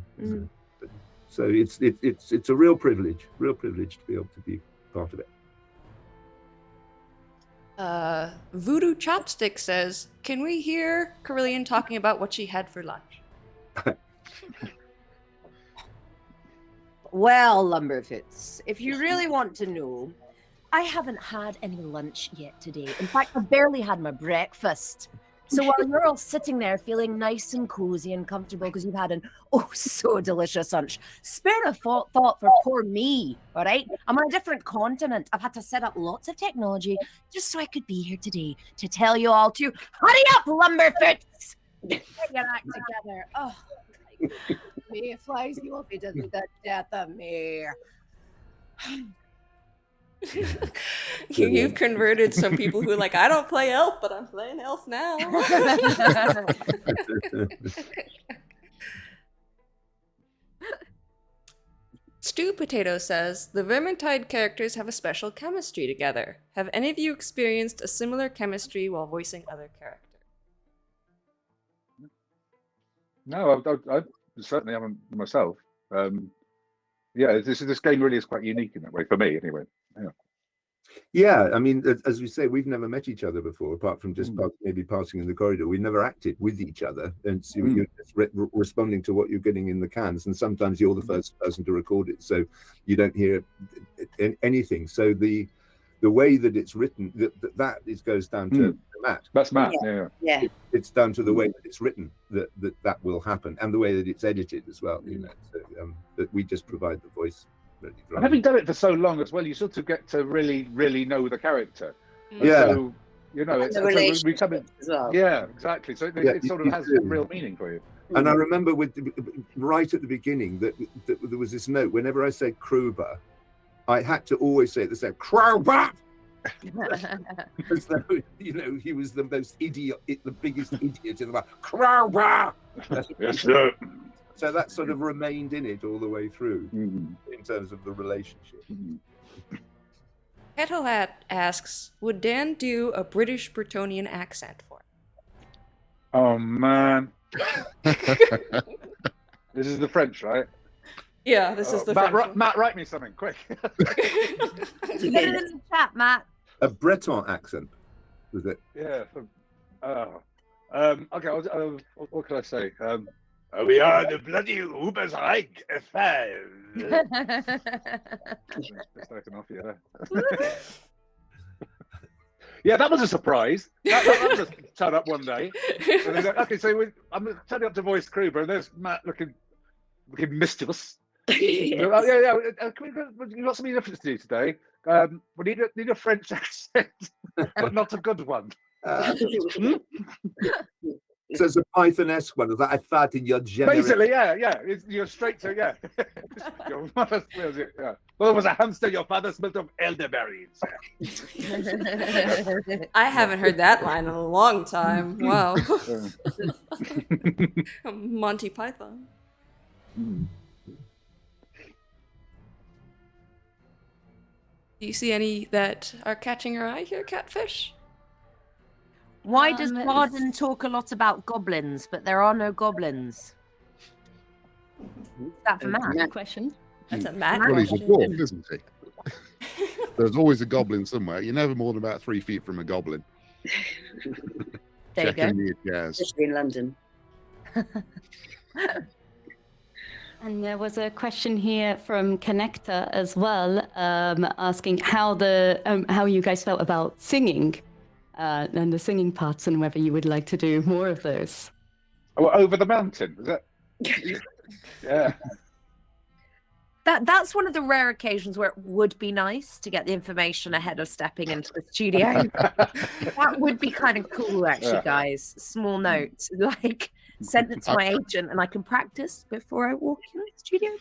so it's a real privilege to be able to be part of it. Voodoo Chopstick says, "Can we hear Carillion talking about what she had for lunch?" Well, Lumberfoots, if you really want to know, I haven't had any lunch yet today. In fact, I barely had my breakfast. So while you're all sitting there feeling nice and cozy and comfortable because you've had an so delicious lunch, spare a thought for poor me, all right? I'm on a different continent. I've had to set up lots of technology just so I could be here today to tell you all to hurry up, Lumberfoots! Get your act together. Oh, me flies, you will be to the death of me. You've converted some people who are like, "I don't play elf, but I'm playing elf now." Stew Potato says, the Vermintide characters have a special chemistry together. Have any of you experienced a similar chemistry while voicing other characters? No, I certainly haven't myself. Yeah, this game really is quite unique in that way for me, anyway. Yeah. Yeah, I mean, as we say, we've never met each other before, apart from just maybe passing in the corridor. We never acted with each other, and so you're just responding to what you're getting in the cans. And sometimes you're the first person to record it, so you don't hear anything. So the way that it's written, that goes down to Matt. That's Matt. Yeah. It's down to the way that it's written that will happen, and the way that it's edited as well. You know, so, that we just provide the voice. And having done it for so long as well, you sort of get to really, really know the character. Yeah. So, you know, it's as well. Yeah, exactly. So it sort of has a real meaning for you. And I remember right at the beginning that there was this note. Whenever I said Kruber, I had to always say it the same, Kruber! As though, you know, he was the most idiot, the biggest idiot in the world. Kruber! Yes, sir. So that sort of remained in it all the way through in terms of the relationship. Kettle Hat asks, would Dan do a British Bretonian accent for it? Oh, man. This is the French, right? Yeah, this is the Matt, French one. Matt, write me something, quick. Put it in the chat, Matt. A Breton accent, was it? Yeah. Okay, what can I say? We are the bloody Ubersreik 5. Best I can offer you there. Yeah, that was a surprise. That just turned up one day. And then, okay, so I'm turning up to voice Kruber, and there's Matt looking mischievous. Yeah. You've got something different to do today. We need a French accent, but not a good one. So it's a Python-esque one. I thought in your general... Basically, yeah. You're straight to, yeah. Your mother smells it, yeah. Well, it was a hamster, your father smelled of elderberries. I haven't heard that line in a long time. Wow. Monty Python. Do you see any that are catching your eye here, Catfish? Why does Varden talk a lot about goblins, but there are no goblins? Is that for Matt? Good question. That's a Matt Well, he's a question. dwarf, isn't he? There's always a goblin somewhere. You're never more than about 3 feet from a goblin. There you go. Checking the jazz. Especially in London. And there was a question here from Connector as well, asking how you guys felt about singing and the singing parts, and whether you would like to do more of those. Oh, over the mountain, is that? Yeah. That's one of the rare occasions where it would be nice to get the information ahead of stepping into the studio. That would be kind of cool, actually, guys. Small note, like send it to my agent, and I can practice before I walk in the studio.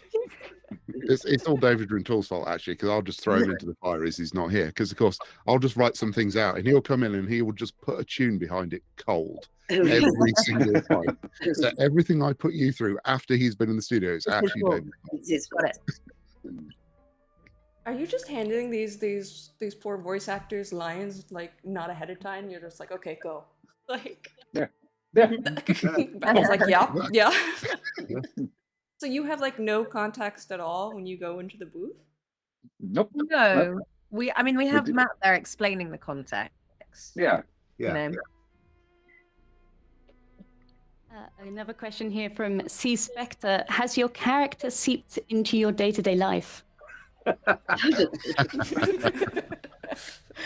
It's all David Rintoul's fault, actually, because I'll just throw him into the fire as he's not here. Because, of course, I'll just write some things out, and he'll come in and he will just put a tune behind it cold every single time. So everything I put you through after he's been in the studio is actually David. It's got it. Are you just handing these poor voice actors lines like not ahead of time? You're just like, okay, go. Like, Yeah. I was like, yeah. So you have like no context at all when you go into the booth? Nope. No, we have Matt there explaining the context. Yeah. You know? Another question here from C. Spectre. Has your character seeped into your day-to-day life?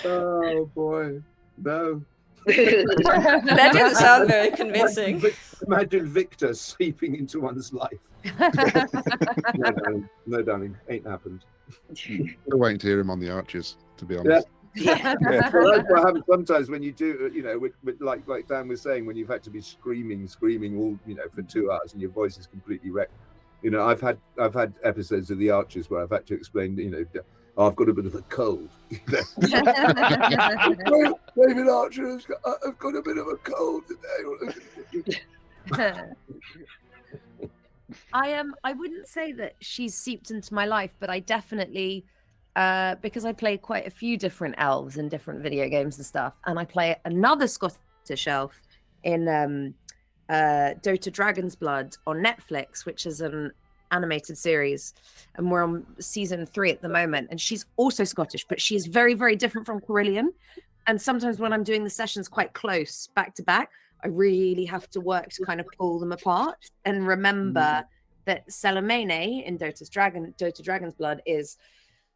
Oh boy, no. That didn't sound very convincing. Imagine Victor seeping into one's life. No, darling, ain't happened. Still waiting to hear him on the Archers, to be honest. Yeah. Well, that's what happens sometimes when you do, you know, with like Dan was saying, when you've had to be screaming all, you know, for 2 hours and your voice is completely wrecked. You know, I've had episodes of the Archers where I've had to explain, you know, I've got a bit of a cold. David Archer, I've got a bit of a cold today. I wouldn't say that she's seeped into my life, but I definitely because I play quite a few different elves in different video games and stuff, and I play another Scottish elf in Dota Dragon's Blood on Netflix, which is an animated series, and we're on season 3 at the moment, and she's also Scottish, but she is very, very different from Carillion. And sometimes when I'm doing the sessions quite close back to back, I really have to work to kind of pull them apart and remember that Salamene in Dota Dragon's Blood is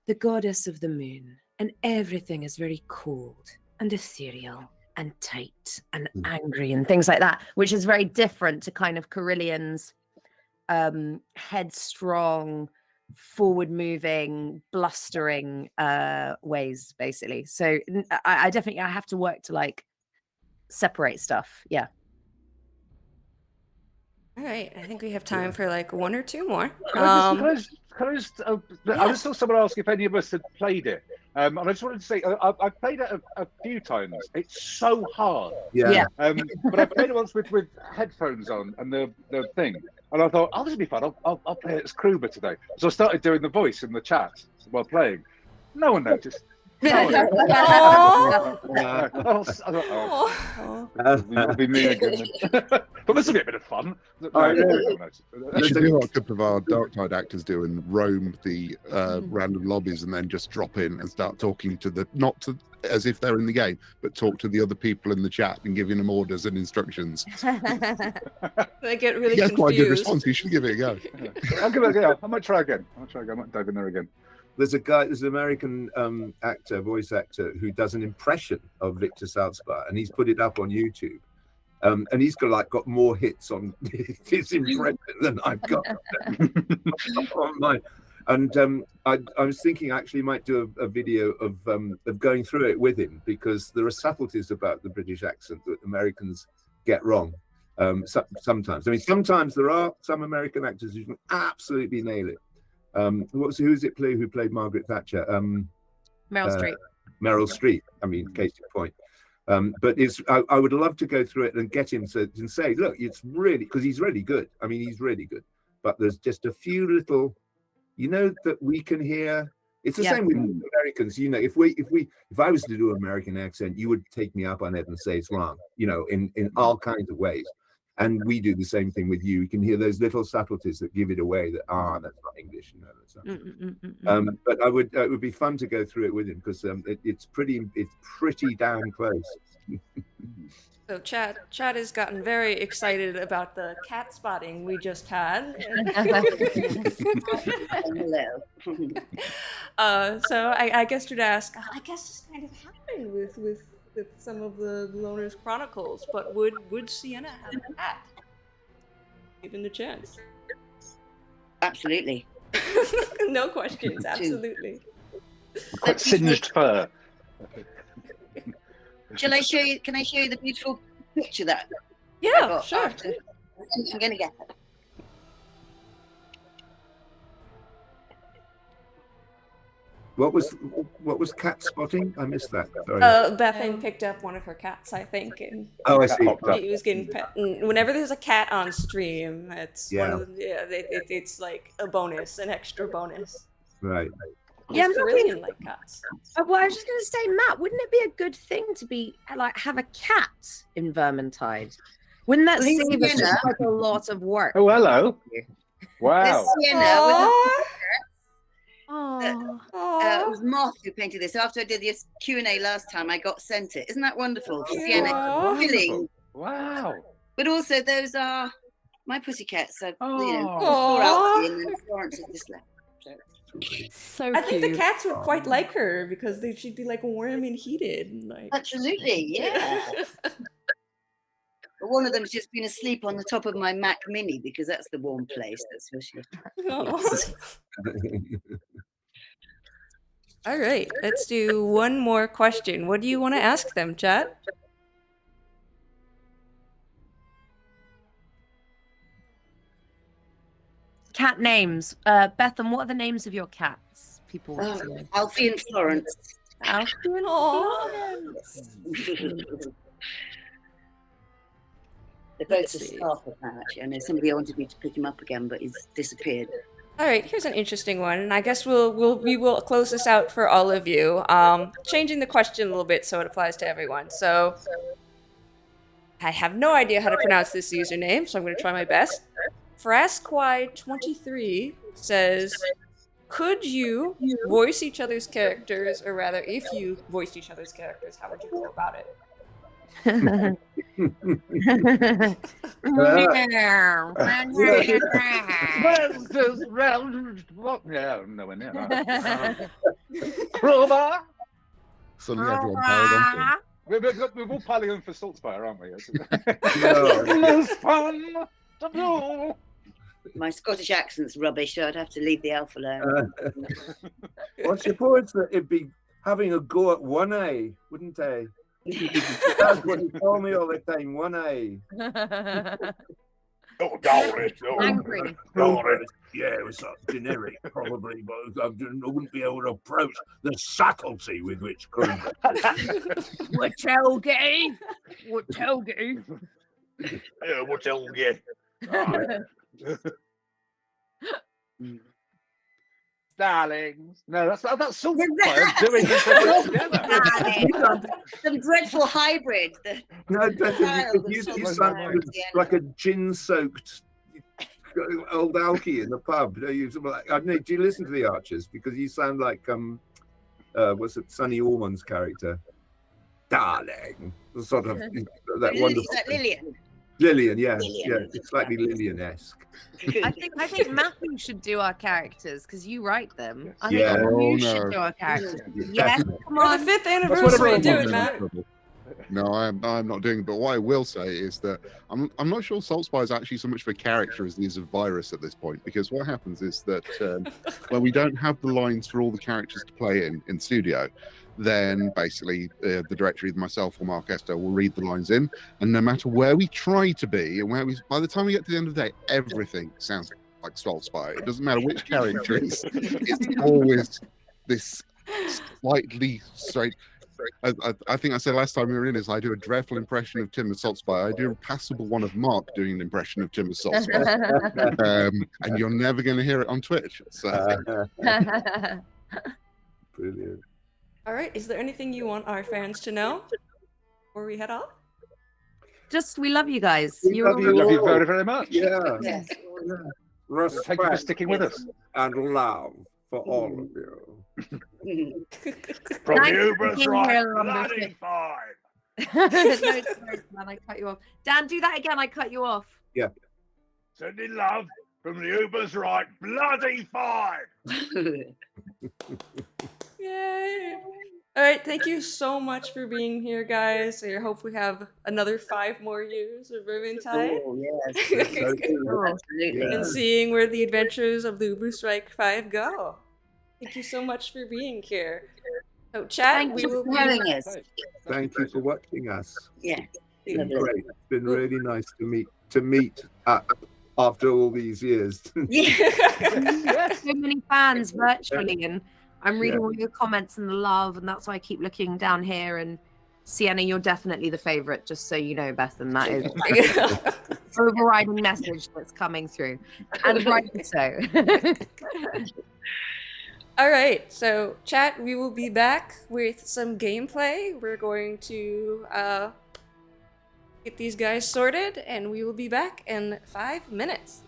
the goddess of the moon, and everything is very cold and ethereal and tight and angry and things like that, which is very different to kind of Carillion's headstrong, forward-moving, blustering ways, basically. So I definitely have to work to like separate stuff. Yeah. All right, I think we have time for like one or two more. I just saw someone ask if any of us had played it. And I just wanted to say, I've played it a few times. It's so hard. Yeah. But I played it once with headphones on and the thing. And I thought, oh, this will be fun. I'll play it as Kruber today. So I started doing the voice in the chat while playing. No one noticed. It'll be me again. But this will be a bit of fun. You should do what a couple of our Darktide actors do and roam the random lobbies and then just drop in and start talking to not to as if they're in the game, but talk to the other people in the chat and giving them orders and instructions. They get really That's confused. quite a good response. You should give it a go. I'll give it a go. I might try again. I might dive in there again. There's an American voice actor, who does an impression of Victor Salzbar, and he's put it up on YouTube. And he's got more hits on his impression than I've got on mine. And I was thinking I actually might do a video of going through it with him, because there are subtleties about the British accent that Americans get wrong. Sometimes. I mean, sometimes there are some American actors who can absolutely nail it. Who's it who played Margaret Thatcher? Meryl Streep. Meryl Streep. I mean, case in point. But I would love to go through it and get him to say, look, it's really, because he's really good. I mean, he's really good. But there's just a few little, that we can hear. It's the same with Americans. If I was to do an American accent, you would take me up on it and say it's wrong. In all kinds of ways. And we do the same thing with you. You can hear those little subtleties that give it away. That that's not English. That's not. But it would be fun to go through it with him, because it's pretty damn close. So Chad has gotten very excited about the cat spotting we just had. So I guess you'd ask. I guess this kind of happened with some of the Loners Chronicles, but would Sienna have a cat? Given the chance. Absolutely. No questions. Absolutely. Quite singed fur. Shall I show you? Can I show you the beautiful picture that? Yeah, sure. I'm going to get it. What was cat spotting? I missed that. Sorry. Bethan picked up one of her cats, I think, and I see. he was getting pet. And whenever there's a cat on stream, it's it's like a bonus, an extra bonus. Right. Yeah, I'm really like cats. Well, I was just going to say, Matt, wouldn't it be a good thing to have a cat in Vermintide? Wouldn't that save us just like a lot of work? Oh, hello. Wow. It was Moth who painted this. After I did this Q&A last time, I got sent it. Isn't that wonderful? Sienna, filling. Wow. But also, those are my pussycats. So, Aww. and then Florence is just left. So I think the cats would quite like her, because she'd be like warm and heated. Like. Absolutely, yeah. But one of them's just been asleep on the top of my Mac Mini, because that's the warm place. That's for sure. All right, let's do one more question. What do you want to ask them, chat? Cat names. Bethan, what are the names of your cats? People want to know. Alfie and Florence. Alfie and Florence. They're both Let's the see. staff of that, actually. I know somebody wanted me to pick him up again, but he's disappeared. All right, here's an interesting one, and I guess we will close this out for all of you. Changing the question a little bit so it applies to everyone. So I have no idea how to pronounce this username, so I'm going to try my best. Frasquai23 says, "Could you voice each other's characters, or rather, if you voiced each other's characters, how would you go about it?" Yeah, nowhere near that. Crowbar. Suddenly everyone piled on. We're all piling on for Saltspire, aren't we? No. Most fun to do. My Scottish accent's rubbish, so I'd have to leave the elf alone. Well, I suppose that it'd be having a go at one eye, wouldn't they? That's what he told me all the time, one eye. Oh, darn it. Oh, Angry. darn it. Yeah, it was sort of generic, probably, but I wouldn't be able to approach the subtlety with which comes. What Telgi? What Telgi? Yeah, what's all get? Darlings. No, that's Saltspire doing this together. Some dreadful hybrid. No, Child of you Saltspire sound at the end. like a gin-soaked old alky in the pub. I don't know, do you listen to the Archers? Because you sound like what's it, Sonny Ormond's character, darling. Sort of that wonderful. Is that Lillian? Lillian, yeah, Lillian. yeah, it's slightly Lillian-esque. I think Matthew should do our characters because you write them. I think Yeah. you Oh, should no. do our characters. Yeah. Yes, come For the on. 5th That's what anniversary, everyone do wants it, in Matt. trouble. No, I'm not doing it. But what I will say is that I'm not sure Saltspire is actually so much of a character as it is a virus at this point. Because what happens is that when we don't have the lines for all the characters to play in studio, then basically the director, either myself or Mark Esther, will read the lines in, and no matter where we try to be, and by the time we get to the end of the day, everything sounds like Saltspire. It doesn't matter which character it is; it's always this slightly straight. I think I said last time we were in is I do a dreadful impression of Tim as Saltspire. I do a passable one of Mark doing an impression of Tim as Saltspire, and you're never going to hear it on Twitch. So. Brilliant. All right, is there anything you want our fans to know before we head off? Just we love you guys. We You're love We you love you all. very, very much. Yeah. Yes. Respect Thank you for sticking with us. and love for all of you. From Nice the to be Ubersreik, here, bloody fine. no, sorry, man, I cut you off. Dan, do that again. I cut you off. Sending love from the Ubersreik, bloody fine. Yay! All right, thank you so much for being here, guys. I hope we have another 5 more years of Vermintide. Oh, yes. Oh. Absolutely. And seeing where the adventures of the Ubersreik 5 go. Thank you so much for being here. So, chat, Thank we you will for be having us. Thank you for watching us. Yeah. It's been Lovely. great. It's been really nice to meet up after all these years. Yeah. So many fans virtually, and I'm reading all your comments and the love, and that's why I keep looking down here. And Sienna, you're definitely the favorite, just so you know, Beth, and that is overriding message that's coming through, and rightly so. All right, so chat, we will be back with some gameplay. We're going to get these guys sorted, and we will be back in 5 minutes.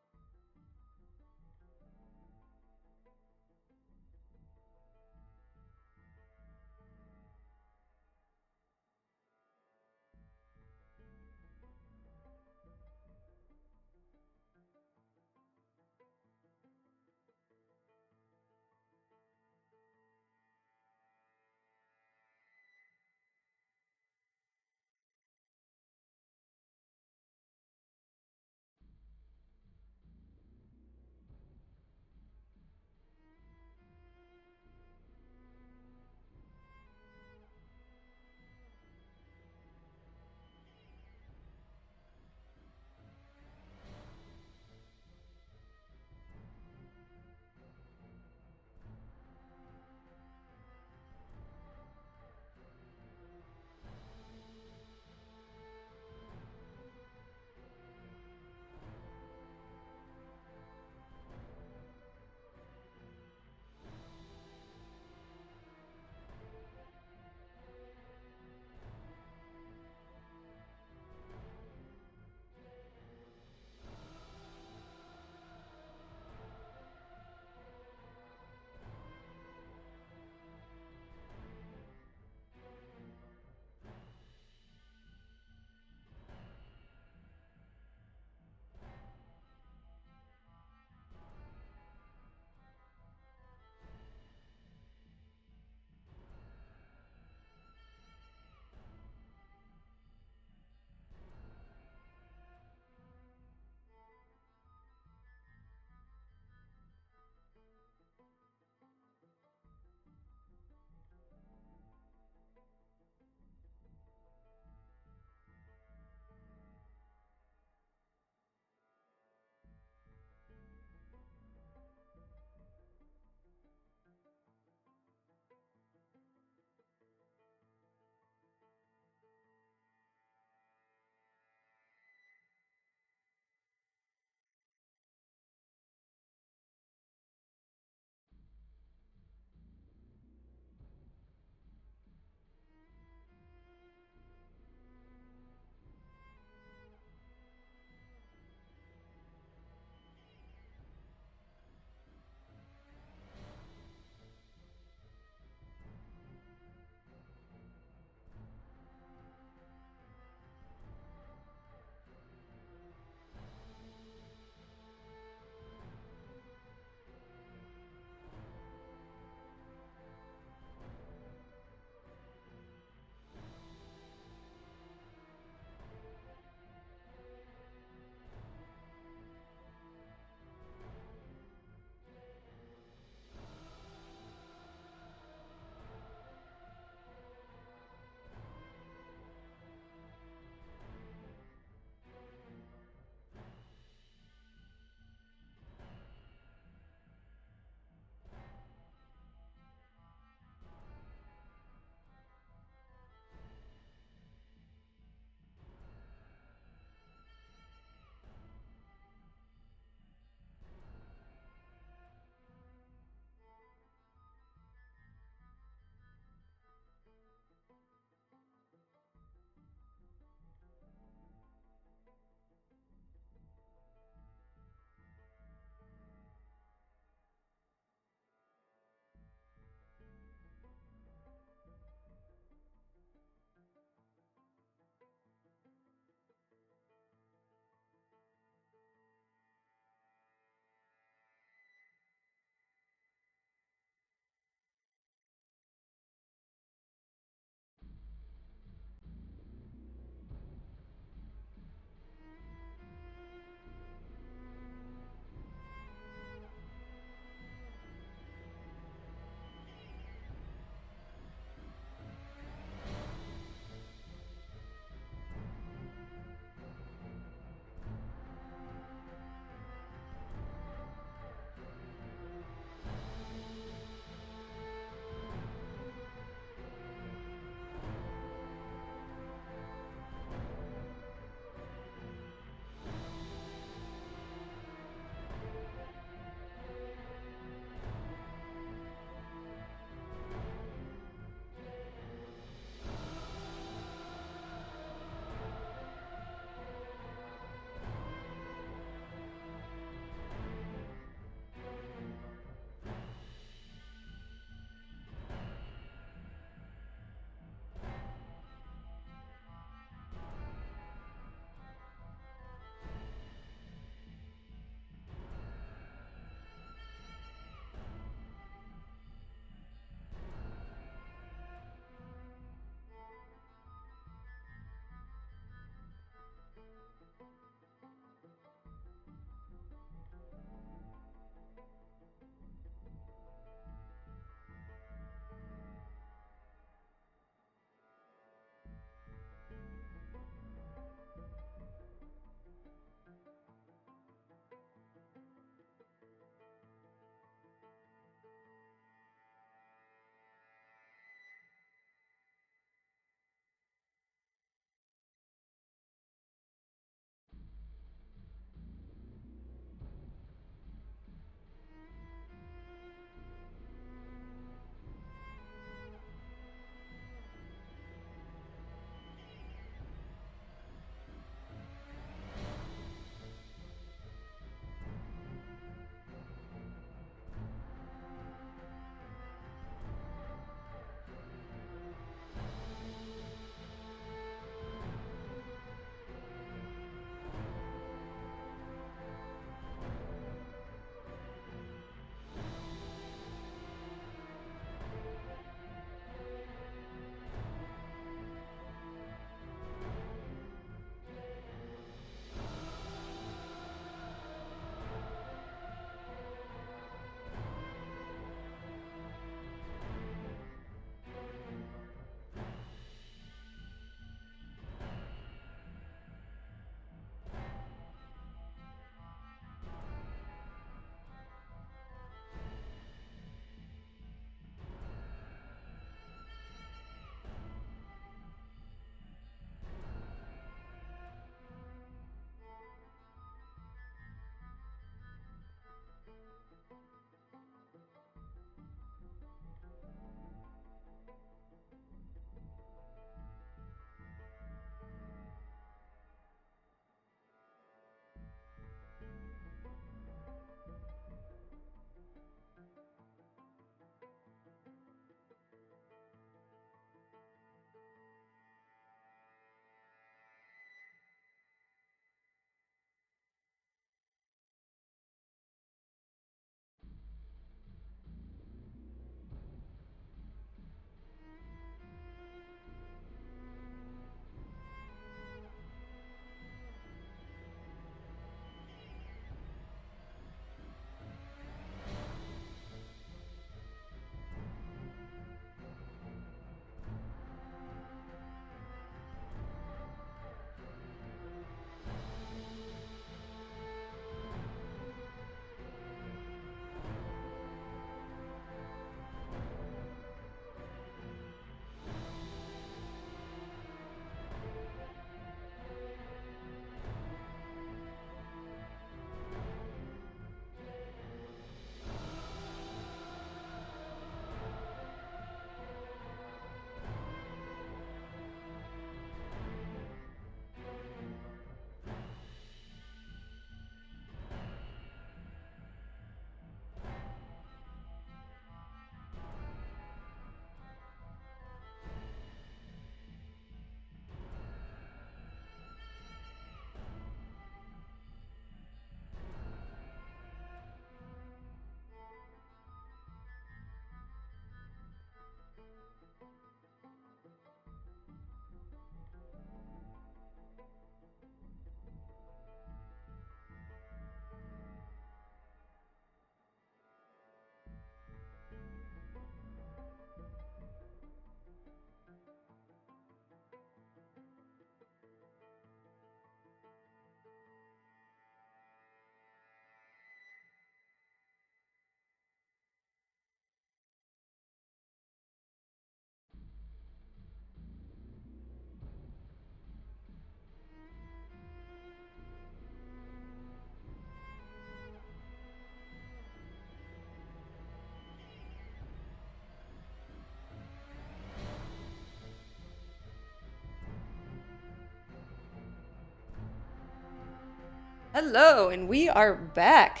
Hello, and we are back.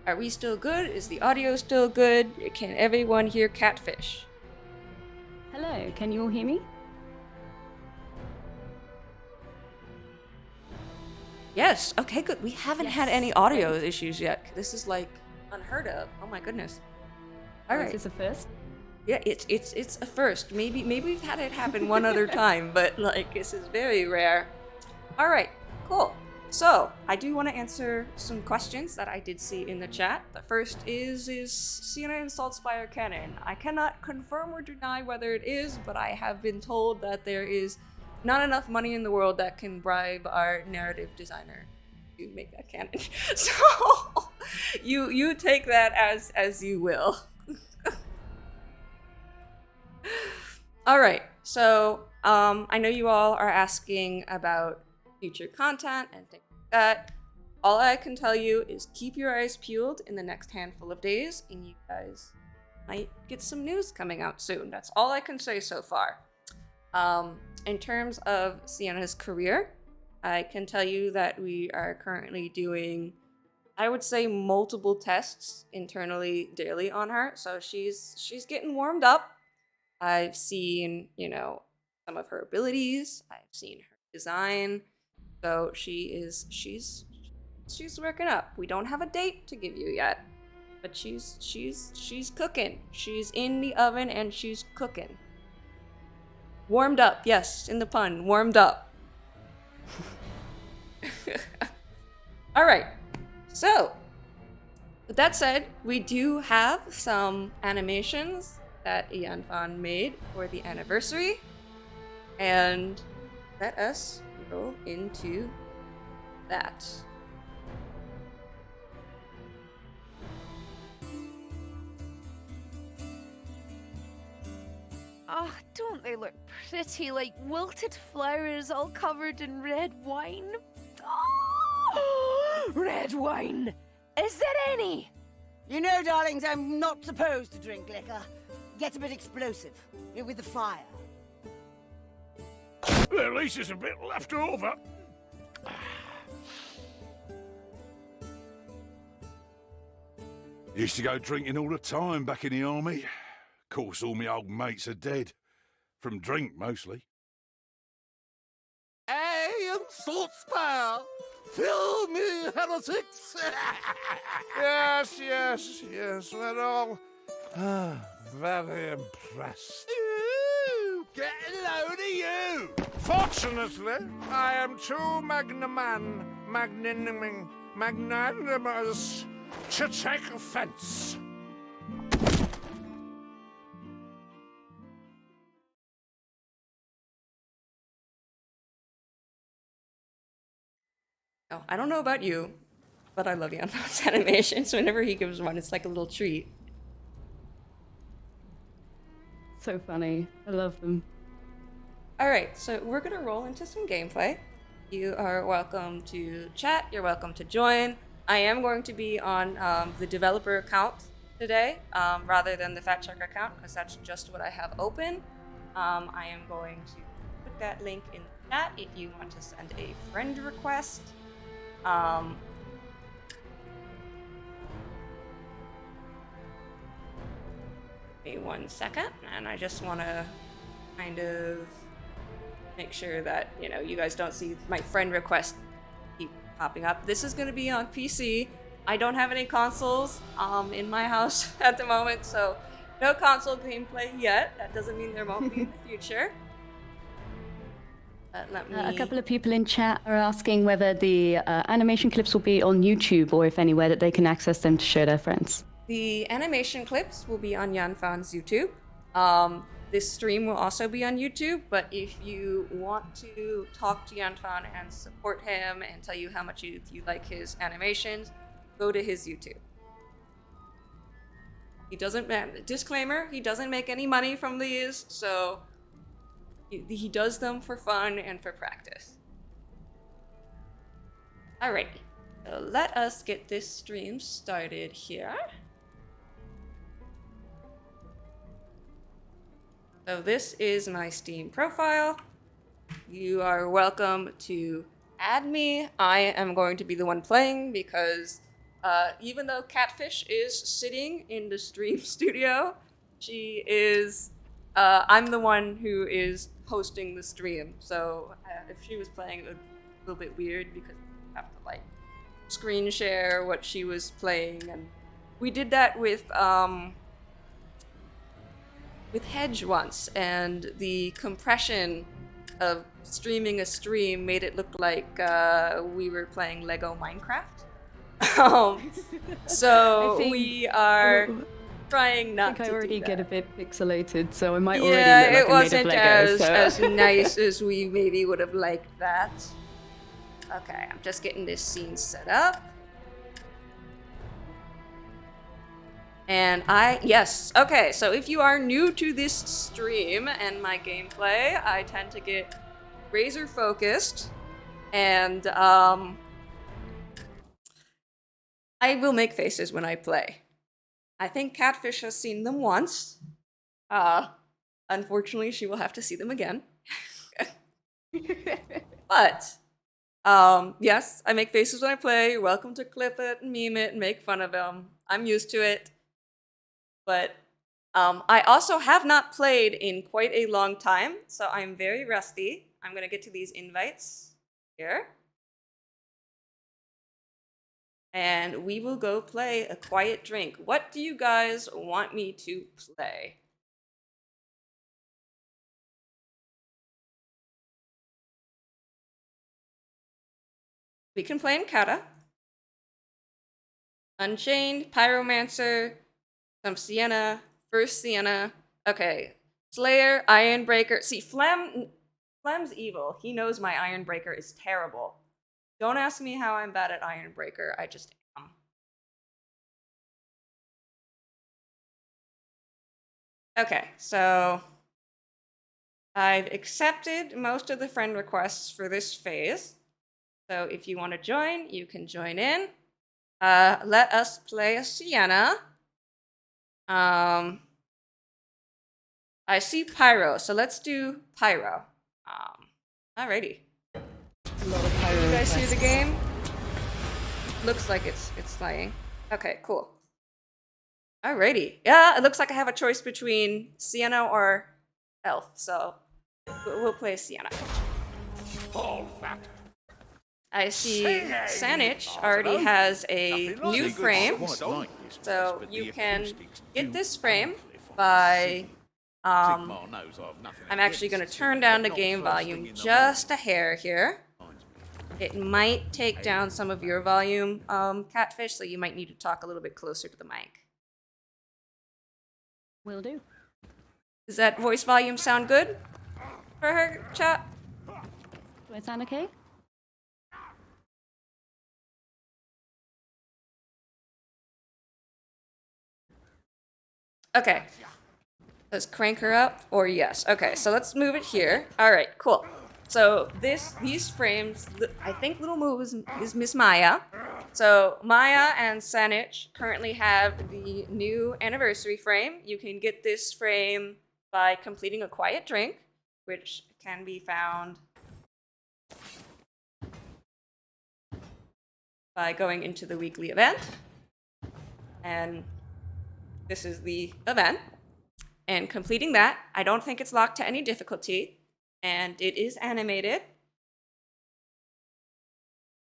Are we still good? Is the audio still good? Can everyone hear Catfish? Hello, can you all hear me? Yes. Okay, good. We haven't had any audio issues yet. This is like unheard of. Oh my goodness. All right. Is this a first? Yeah, it's a first. Maybe we've had it happen one other time, but like this is very rare. All right. Cool. So, I do want to answer some questions that I did see in the chat. The first is Sienna insults fire cannon? I cannot confirm or deny whether it is, but I have been told that there is not enough money in the world that can bribe our narrative designer to make that cannon. So, you take that as you will. All right. So, I know you all are asking about future content and things like that. All I can tell you is keep your eyes peeled in the next handful of days, and you guys might get some news coming out soon. That's all I can say so far. In terms of Sienna's career, I can tell you that we are currently doing, I would say, multiple tests internally daily on her. So she's getting warmed up. I've seen, some of her abilities. I've seen her design. So she's working up. We don't have a date to give you yet, but she's cooking. She's in the oven and she's cooking. Warmed up, yes, in the pun, warmed up. All right. So, with that said, we do have some animations that Ian Fan made for the anniversary, and let us go into that. Oh, don't they look pretty, like wilted flowers all covered in red wine? Oh, red wine! Is there any? You know, darlings, I'm not supposed to drink liquor. It gets a bit explosive, with the fire. Well, at least there's a bit left over. Used to go drinking all the time back in the army. Of course, all my old mates are dead. From drink, mostly. I am salt spire. Fill me, heretics. Yes, we're all very impressed. Ooh, get a load of you. Fortunately, I am too magnanimous to take offense. Oh, I don't know about you, but I love Ian Fan's animations. Whenever he gives one, it's like a little treat. So funny. I love them. All right, so we're gonna roll into some gameplay. You are welcome to chat. You're welcome to join. I am going to be on the developer account today, rather than the Fatshark account, because that's just what I have open. I am going to put that link in the chat if you want to send a friend request. Give me 1 second, and I just want to kind of make sure that, you guys don't see my friend request keep popping up. This is going to be on PC. I don't have any consoles in my house at the moment, so no console gameplay yet. That doesn't mean there won't be in the future. A couple of people in chat are asking whether the animation clips will be on YouTube or if anywhere that they can access them to show their friends. The animation clips will be on Ian Fan's YouTube. This stream will also be on YouTube, but if you want to talk to Ian Fan and support him and tell you how much you like his animations, go to his YouTube. He doesn't, disclaimer, he doesn't make any money from these, so he does them for fun and for practice. Alrighty, so let us get this stream started here. So this is my Steam profile. You are welcome to add me, I am going to be the one playing because even though Catfish is sitting in the stream studio, she is. I'm the one who is hosting the stream. So if she was playing, it would be a little bit weird because you have to like screen share what she was playing, and we did that with Hedge once, and the compression of streaming a stream made it look like we were playing Lego Minecraft. So we are trying not to. I think I already get a bit pixelated, so I might yeah, already look it like I'm made of wasn't Lego. as nice as we maybe would have liked that. Okay, I'm just getting this scene set up. And yes, okay, so if you are new to this stream and my gameplay, I tend to get razor focused, and I will make faces when I play. I think Catfish has seen them once. Unfortunately, she will have to see them again. But, yes, I make faces when I play. You're welcome to clip it, meme it, and make fun of them. I'm used to it. But I also have not played in quite a long time, so I'm very rusty. I'm going to get to these invites here. And we will go play A Quiet Drink. What do you guys want me to play? We can play in Kata. Unchained, Pyromancer, some Sienna, first Sienna. Okay, Slayer, Ironbreaker. See, Flem's evil. He knows my Ironbreaker is terrible. Don't ask me how I'm bad at Ironbreaker. I just am. Okay, so I've accepted most of the friend requests for this phase. So if you want to join, you can join in. Let us play a Sienna. I see Pyro, so let's do Pyro. Alrighty. A lot of pyro You guys see requests. the game? Looks like it's playing. Okay, cool. Alrighty. Yeah, it looks like I have a choice between Sienna or Elf, so we'll play Sienna. I see Sanich already has a new frame, so you can get this frame by I'm actually going to turn down the game volume just a hair here. It might take down some of your volume, Catfish, so you might need to talk a little bit closer to the mic. Will do. Does that voice volume sound good for her, chat? Do I sound okay? Okay. Let's crank her up, or yes. Okay, so let's move it here. All right, cool. So these frames, I think Little Moo is Miss Maya. So Maya and Sanich currently have the new anniversary frame. You can get this frame by completing A Quiet Drink, which can be found by going into the weekly event. And this is the event. And completing that, I don't think it's locked to any difficulty, and it is animated.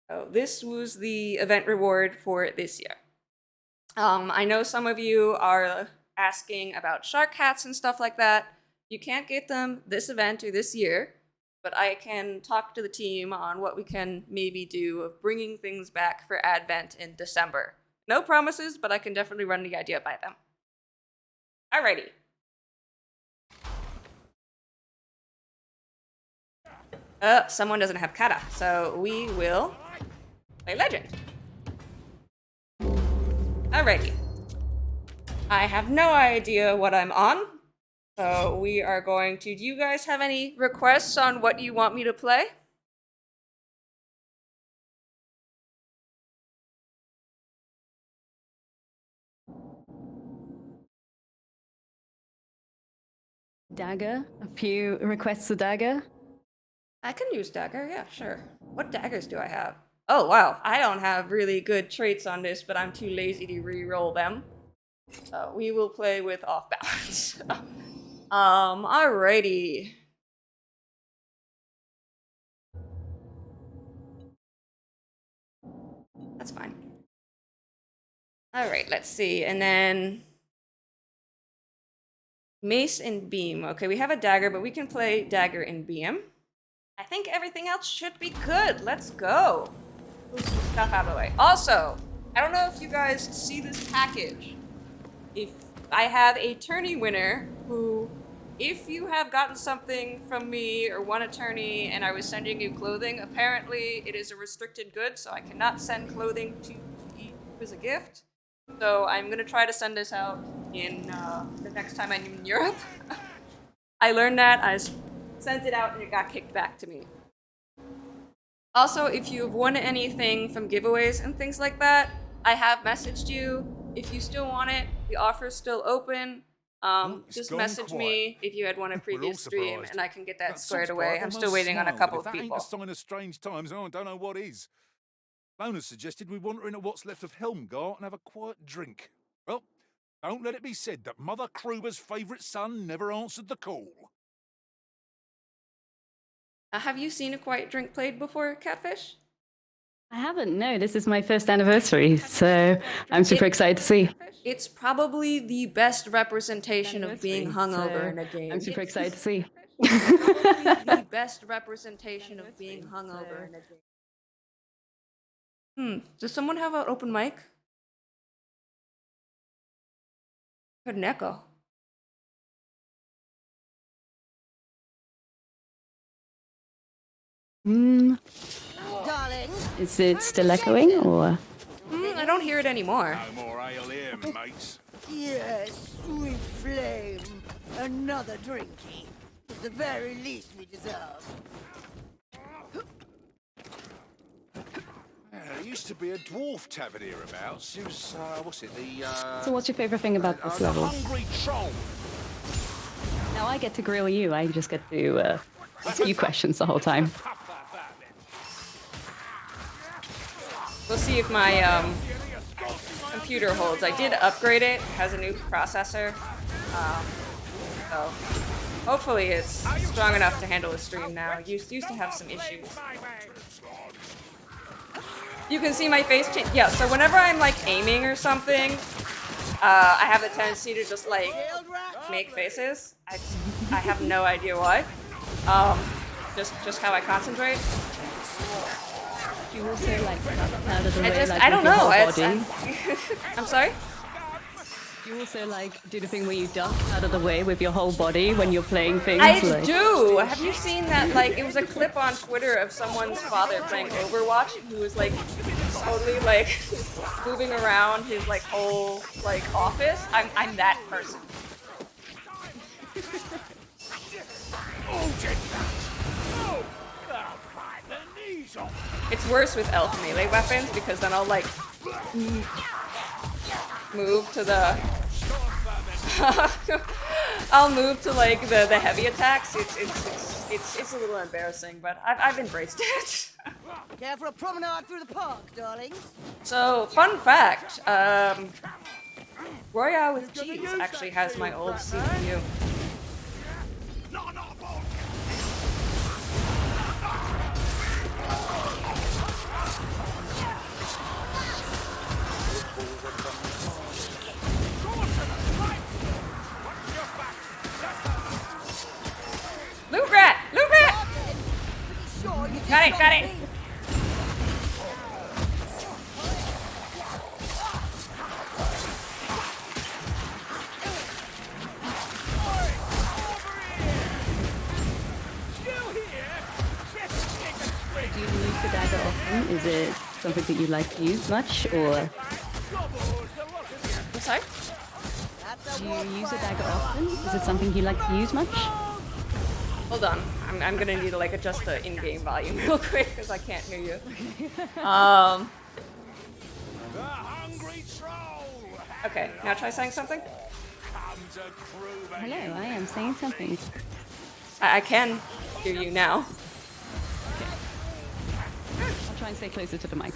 So this was the event reward for this year. I know some of you are asking about shark hats and stuff like that. You can't get them this event or this year, but I can talk to the team on what we can maybe do of bringing things back for Advent in December. No promises, but I can definitely run the idea by them. Alrighty. Someone doesn't have kata, so we will play Legend. Alrighty. I have no idea what I'm on, so we are going to... Do you guys have any requests on what you want me to play? Dagger. A few requests for Dagger. I can use Dagger, yeah, sure. What daggers do I have? Oh, wow. I don't have really good traits on this, but I'm too lazy to re-roll them. We will play with off balance. Alrighty. That's fine. Alright, let's see. And then mace and beam. Okay, we have a dagger, but we can play dagger and beam. I think everything else should be good. Let's go. Move some stuff out of the way. Also, I don't know if you guys see this package. If I have a tourney winner who, if you have gotten something from me or won a tourney and I was sending you clothing, apparently it is a restricted good, so I cannot send clothing to you as a gift. So I'm gonna try to send this out in the next time I'm in Europe. I learned that, I sent it out and it got kicked back to me. Also, if you've won anything from giveaways and things like that, I have messaged you. If you still want it, the offer's still open. Just message me if you had won a previous stream and I can get that squared away. I'm still waiting on a couple of people. That ain't a sign of strange times, I don't know what is. Lona suggested we wander into what's left of Helmgart and have a quiet drink. Well, don't let it be said that Mother Kruber's favourite son never answered the call. Have you seen a quiet drink played before, Catfish? I haven't, no. This is my first anniversary, so I'm super excited to see. It's probably the best representation of being hungover in a game. I'm super excited to see. Probably the best representation of being hungover in a game. Does someone have an open mic? Heard an echo. Darling. Is it still echoing, or? I don't hear it anymore. No more ale here, mates. Yes, sweet flame. Another drinky. It's the very least we deserve. There used to be a dwarf tavern hereabouts. It was, what's it, the, So what's your favorite thing about this level? Hungry Troll. Now I get to grill you. I just get to ask you questions the whole time. We'll see if my computer holds. I did upgrade it. It has a new processor. So hopefully it's strong enough to handle a stream now. Used to have some issues. You can see my face change. Yeah, so whenever I'm like aiming or something, I have the tendency to just like make faces. I have no idea why. Just how I concentrate. You also like out of the way, like I don't know. body. I'm sorry? You also like do the thing where you duck out of the way with your whole body when you're playing things. I like... do. Have you seen that? Like, it was a clip on Twitter of someone's father playing Overwatch, who was like totally like moving around his like whole like office. I'm that person. It's worse with elf melee weapons because then I'll like move to the I'll move to like the heavy attacks. It's a little embarrassing, but I've embraced it. Care for a promenade through the park, darlings? So, fun fact, Royale with Cheese actually has my old CPU. Loot rat! Loot rat! Got it! Do you use the dagger often? Is it something that you like to use much, or? I'm sorry? Do you use a dagger often? Is it something you like to use much? Hold on, I'm gonna need to like adjust the in-game volume real quick because I can't hear you. Okay, now try saying something. Hello, I am saying something. I can hear you now. try and stay closer to the mic.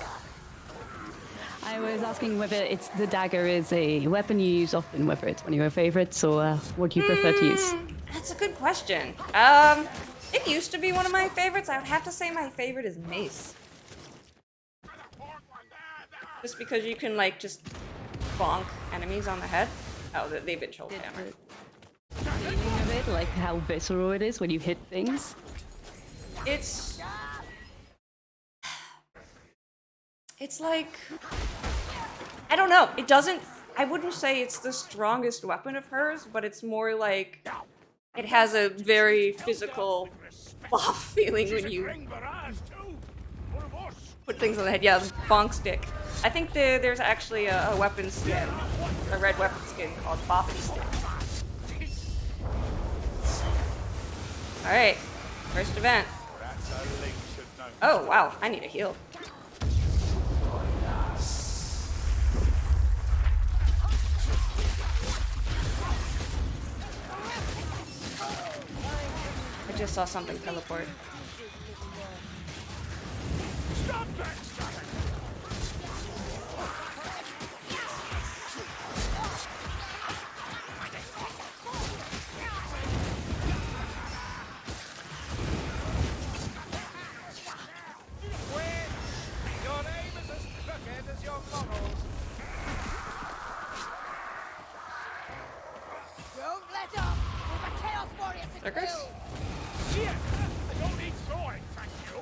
I was asking whether it's the dagger is a weapon you use often, whether it's one of your favorites, or what you prefer to use. That's a good question. It used to be one of my favorites. I would have to say my favorite is mace. Just because you can, like, just bonk enemies on the head. Oh, they've been shoulder hammered. Feeling of it, like how visceral it is when you hit things. It's like, I don't know. It doesn't, I wouldn't say it's the strongest weapon of hers, but it's more like it has a very physical off feeling when you put things on the head. Yeah, the bonk stick. I think there's actually a weapon skin, a red weapon skin called Boppity Stick. Alright, first event. Oh wow, I need a heal. I just saw something teleport. Don't let up! We've a Chaos Warrior to Circus? kill! Shit! I don't need throwing, thank you.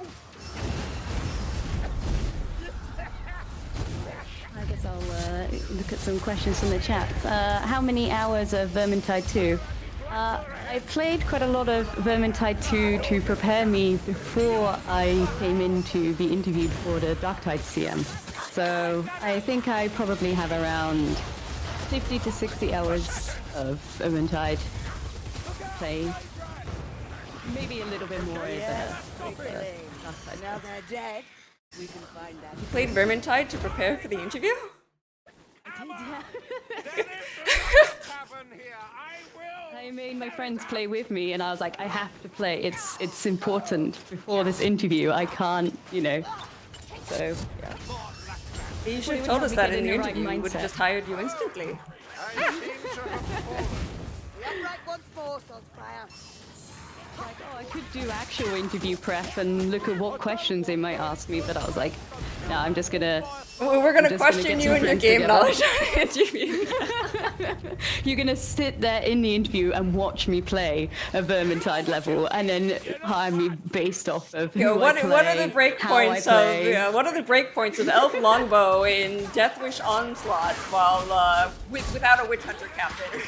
I guess I'll look at some questions from the chat. How many hours of Vermintide 2? I played quite a lot of Vermintide 2 to prepare me before I came in to be interviewed for the Darktide CM. So I think I probably have around 50 to 60 hours of Vermintide play. Maybe a little bit more Now they're dead. We can find that. You played Vermintide to prepare for the interview? I made my friends play with me, and I was like, I have to play. It's important before this interview. I can't, you know. So yeah. You should have told us that in the interview. We would have just hired you instantly. The upright once more, Saltspire. Like, oh, I could do actual interview prep and look at what questions they might ask me, but I was like, no, I'm just gonna. Well, we're gonna question you and your game knowledge on the interview. You're gonna sit there in the interview and watch me play a Vermintide level, and then hire me based off of who what I play, what are the breakpoints of what are the breakpoints of Elf Longbow in Deathwish Onslaught while without a Witch Hunter captain?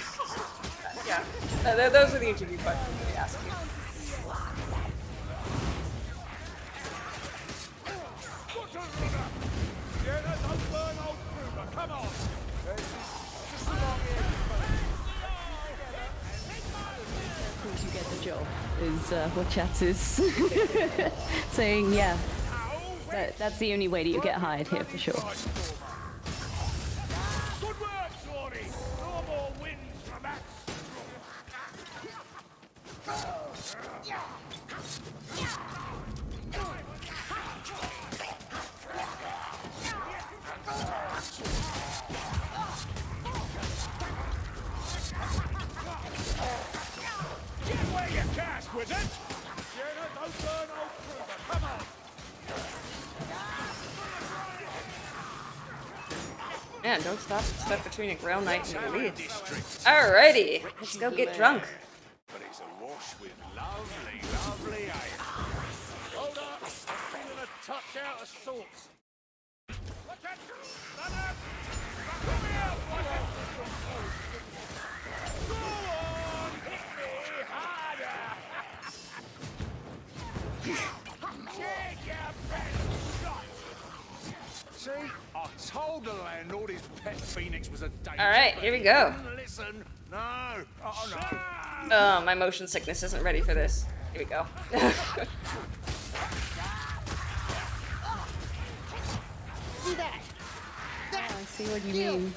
Yeah, those are the interview questions we ask you. You get the job is what chat is saying. Yeah, that's the only way that you get hired here for sure. Good work, Sorry. No more wins from that. Get where you cast, wizard! Jenna, don't burn old Kruger, come on! Man, don't step between a Grail Knight and the leads. Alrighty, let's go get drunk. But it's awash with lovely, lovely ale. Hold up, I'm feeling a touch out of sorts. Watch out! Run up! Come here, watch out! Go on, hit me harder! Take your best shot! See? I told the landlord his pet phoenix was a danger. Alright, here we go. Listen, no. Oh, no. Oh, my motion sickness isn't ready for this. Here we go. See that? I see what you mean.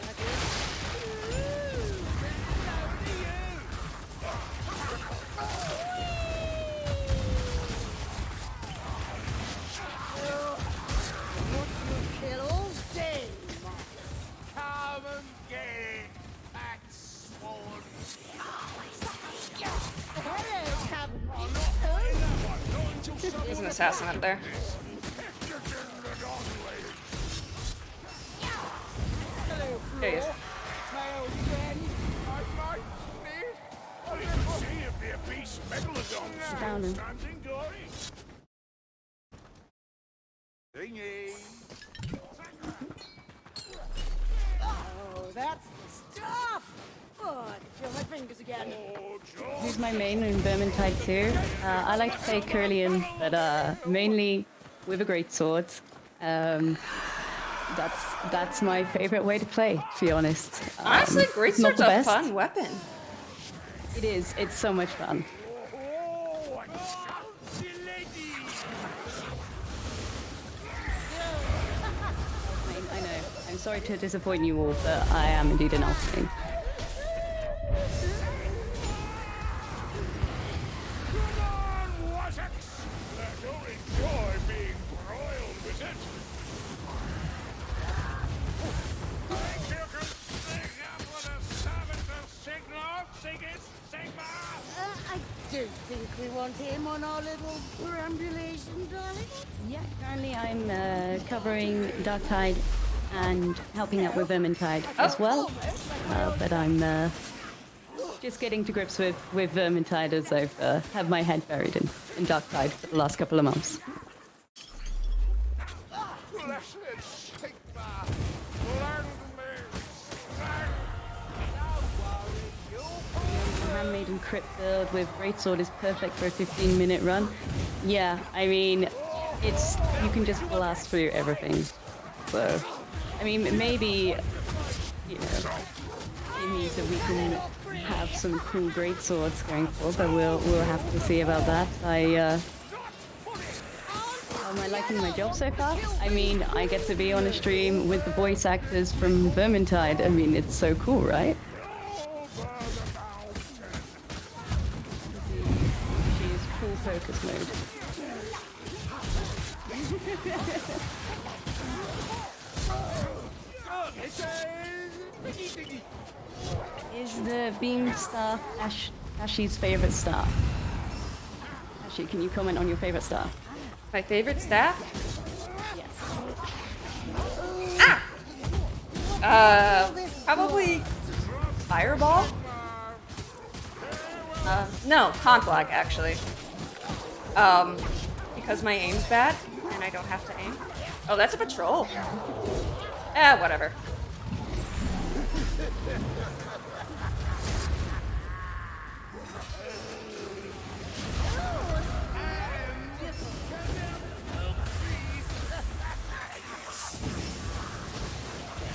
assassin up there. There he is. I didn't see if the beast megalodon Down him. standing glory. Dingy. Oh, that's the stuff! Oh, I can feel my fingers again. He's my main in Vermintide too. I like to play Curlian, but mainly with a great sword. That's my favorite way to play, to be honest. Honestly, great it's not sword's the a best. fun weapon. It is. It's so much fun. Oh, and fancy lady. I know. I'm sorry to disappoint you all, but I am indeed an elf main. Come on, Wassocks. You'll enjoy being broiled with it. Think you can stick up with a servant of Signar, Sigis, Sigmar? I don't think we want him on our little perambulation, darling. Yeah, currently I'm covering Darktide and helping out with Vermintide as well. But I'm just getting to grips with Vermintide as I've had my head buried in Darktide for the last couple of months. Blessed Sigmar, lend me strength. Handmaiden crit build with Greatsword is perfect for a 15-minute run. Yeah, I mean, you can just blast through everything. So, I mean, maybe, you know, it means that we can have some cool Greatswords going forward, but we'll have to see about that. Am I liking my job so far? I mean, I get to be on a stream with the voice actors from Vermintide. I mean, it's so cool, right? She's full focus mode. Is the beam staff Ashy's favorite staff? Ashy, can you comment on your favorite staff? My favorite staff? Yes. Probably Fireball? No, Conflag, actually. Because my aim's bad, and I don't have to aim. Oh, that's a patrol. Whatever.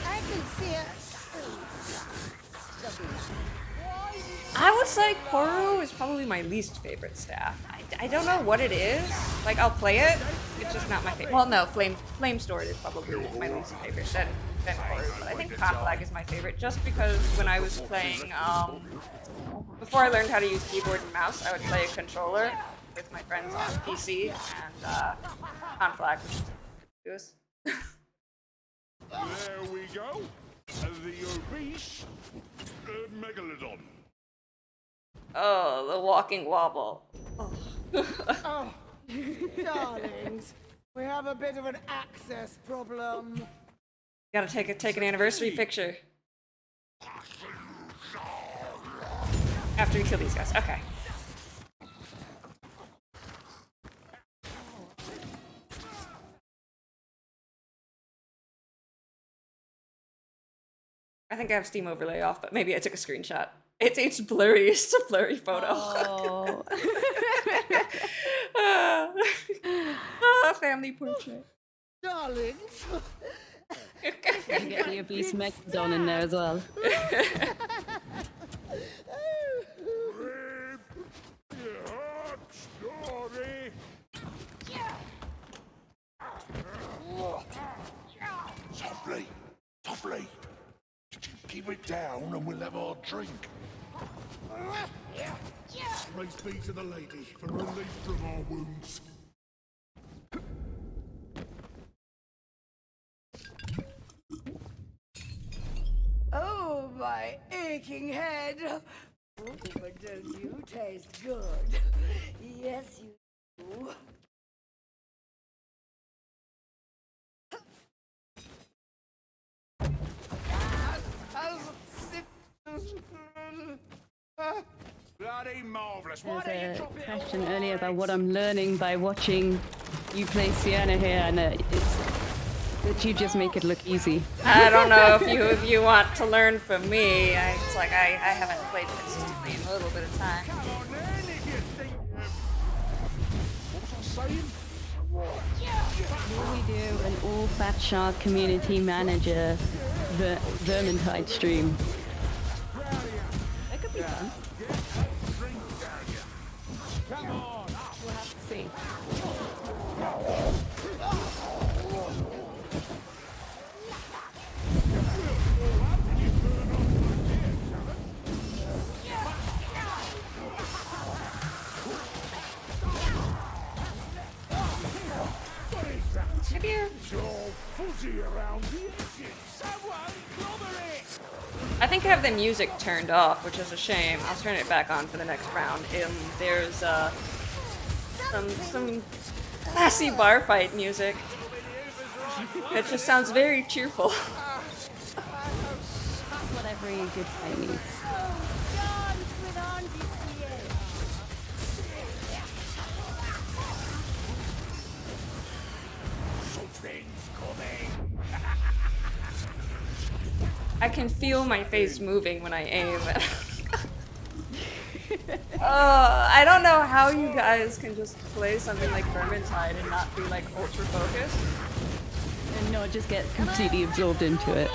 I can see it. I would say Koru is probably my least favorite staff. I don't know what it is. Like, I'll play it, it's just not my favorite. Well, no, Flame Sword is probably my least favorite than Koru. But I think Conflag is my favorite just because when I was playing, before I learned how to use keyboard and mouse, I would play a controller with my friends on PC, and Conflag was There we go. The obese megalodon. Oh, the walking wobble. Oh. Oh, darlings, we have a bit of an access problem. Gotta take an anniversary picture. After we kill these guys. Okay. I think I have Steam overlay off, but maybe I took a screenshot. It's blurry. It's a blurry photo. Oh. Family portrait. Darlings. You get the obese Megalodon in there as well. Story. Softly, softly. Keep it down and we'll have our drink. Praise be to the lady for relief from our wounds. Oh, my aching head. Oh, but don't you taste good? Yes, you do. Bloody marvellous. There Why was don't you a drop it question all earlier about right? what I'm learning by watching you play Sienna here, and it's that you just make it look easy. I don't know if you want to learn from me. It's like I haven't played consistently in a little bit of time. Come on then, if you think. What was I saying? Will we do an all Fatshark community manager Vermintide stream? That could be fun. Come on. We'll have to see. Come here. It's all fuzzy around the edges. Someone clobber it. I think I have the music turned off, which is a shame. I'll turn it back on for the next round. There's some classy bar fight music. It just sounds very cheerful. That's what every good fight needs. Dance with Auntie Sienna. Something's coming. I can feel my face moving when I aim. I don't know how you guys can just play something like Vermintide and not be like ultra focused. And not just get completely absorbed into it.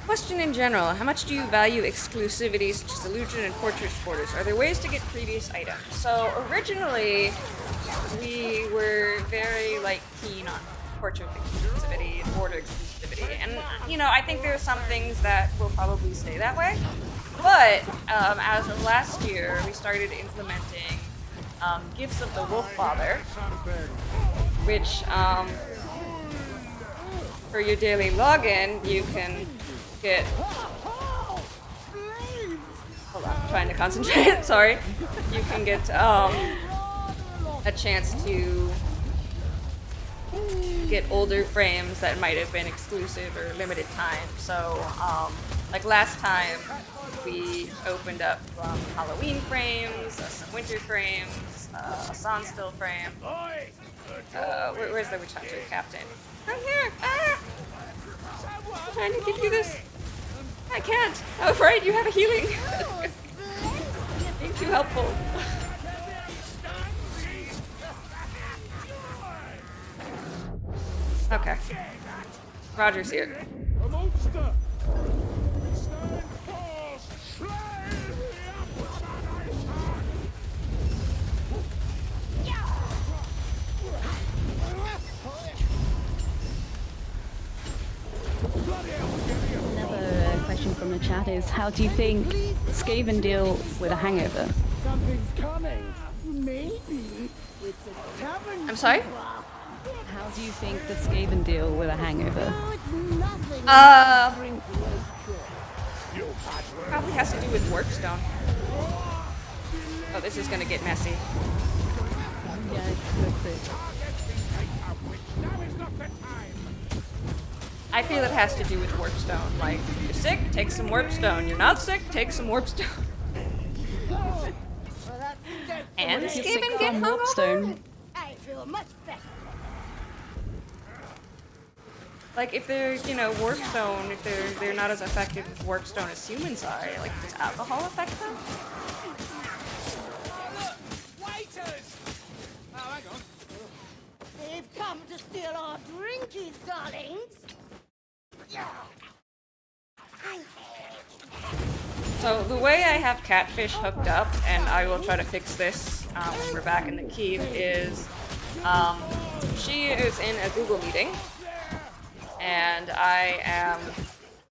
Question in general, how much do you value exclusivity such as illusion and portrait borders? Are there ways to get previous items? So originally, we were very keen on portrait exclusivity and border exclusivity, and I think there are some things that will probably stay that way. But as of last year, we started implementing Gifts of the Wolf Father, which for your daily login, you can get. Hold on, I'm trying to concentrate. Sorry. You can get a chance to get older frames that might have been exclusive or limited time. So, like last time, we opened up Halloween frames, some winter frames, a Sonstill frame. Where's the Witch Hunter captain? Right here! Ah! I'm trying to give you this. I can't. Oh, right, you have a healing. Being too helpful. Okay. Roger's here. A monster. Stand fast. Slay Another question from the chat is, how do you think Skaven deal with a hangover? Something's coming. Maybe it's a tavern. I'm sorry? How do you think that Skaven deal with a hangover? Oh, it's nothing. Drink Probably has to do with Warpstone. Oh, this is gonna get messy. Yeah, that's it. I feel it has to do with Warpstone. Like, you're sick, take some Warpstone. You're not sick, take some Warpstone. And If you're Skaven sick get from hungover? Warpstone, I feel much better. Like, if they're, Warpstone, if they're not as effective with Warpstone as humans are, like, does alcohol affect them? Waiters! Oh, hang on. They've come to steal our drinkies, darlings. So the way I have Catfish hooked up, and I will try to fix this when we're back in the keep, is she is in a Google meeting, and I am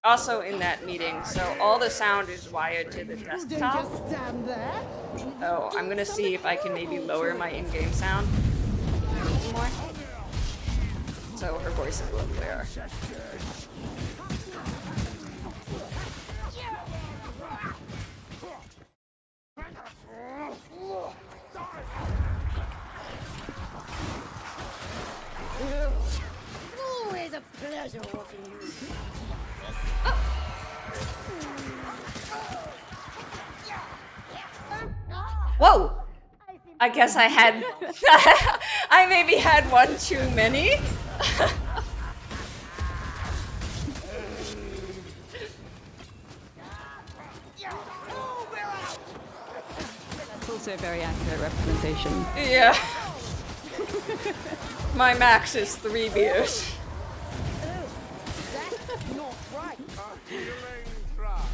also in that meeting, so all the sound is wired to the desktop. Just stand there. So I'm gonna see if I can maybe lower my in-game sound a little more, so her voice is a little clearer. Whoa! I guess I had. I maybe had one too many. That's also a very accurate representation. Yeah. My max is 3 beers. That's not right. A healing drop.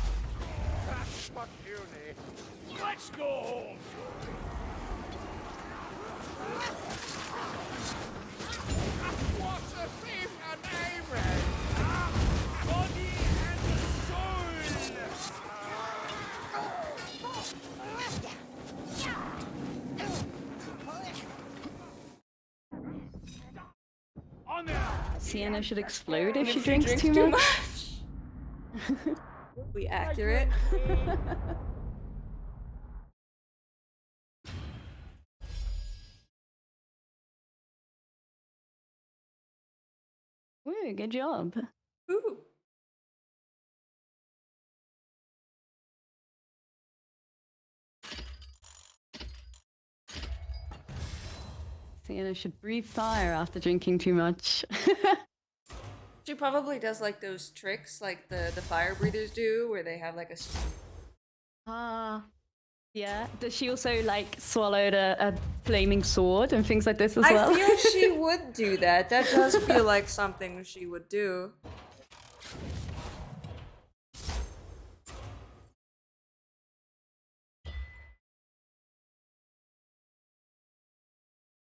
That's what you need. Let's go home. What a thief and Amen. Body and soul. On there. Sienna should explode if she If drinks too much. We accurate. Ooh, good job. Ooh. Sienna should breathe fire after drinking too much. She probably does like those tricks like the fire breathers do, where they have like a. Yeah. Does she also like swallowed a flaming sword and things like this as well? I feel she would do that. That does feel like something she would do.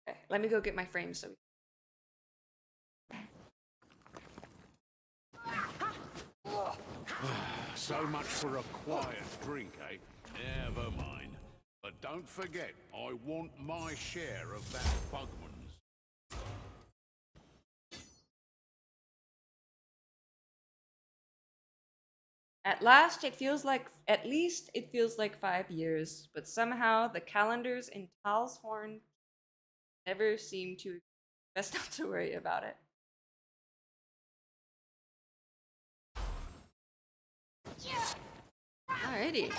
Okay, let me go get my frames so. So much for a quiet drink, eh? Never mind. But don't forget, I want my share of that Bugman's. At least it feels like 5 years, but somehow the calendars in Talshorn never seem to. Best not to worry about it. Alrighty.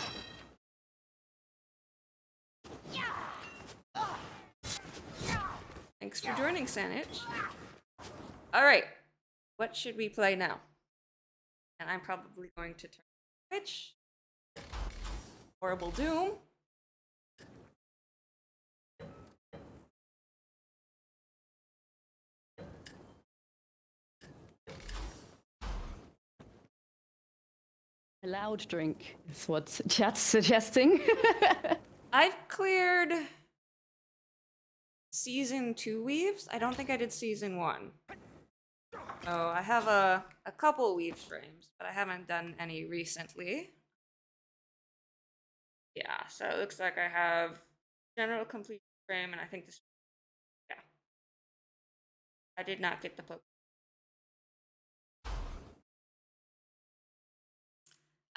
Thanks for joining, Sanich. Alright, what should we play now? And I'm probably going to turn Twitch. Horrible Doom. A loud drink is what chat's suggesting. I've cleared season 2 weaves. I don't think I did season 1. So I have a couple weave frames, but I haven't done any recently. Yeah, so it looks like I have general complete frame, and I think this. Yeah. I did not get the poke.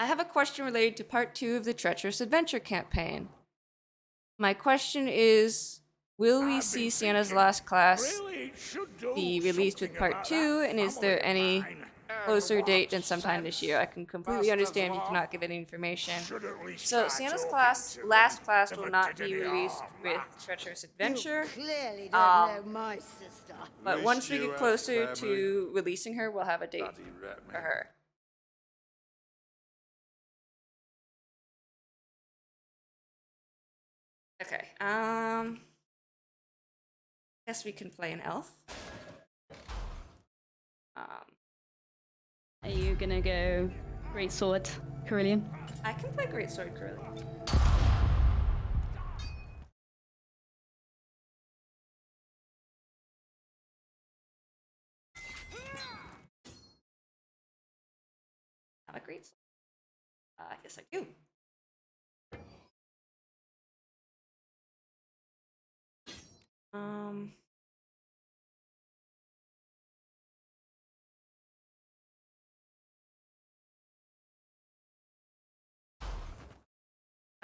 I have a question related to part 2 of the Treacherous Adventure campaign. My question is, will we see Sienna's Last Class be released with part 2, and is there any closer date than sometime this year? I can completely understand if you cannot give any information. So Sienna's Last Class will not be released with Treacherous Adventure. Clearly don't know my sister. But once we get closer to releasing her, we'll have a date for her. Okay, guess we can play an elf. Are you gonna go Great Sword, Carillion? I can play Greatsword Curly. Have a great. Yes, I do.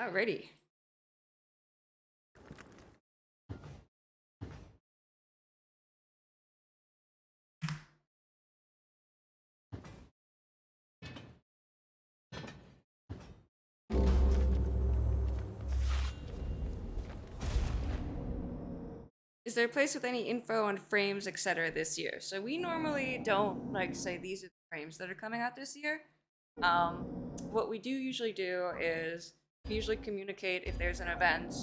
Alrighty. Is there a place with any info on frames, etc. this year? So we normally don't like say these are the frames that are coming out this year. What we do usually do is we usually communicate if there's an event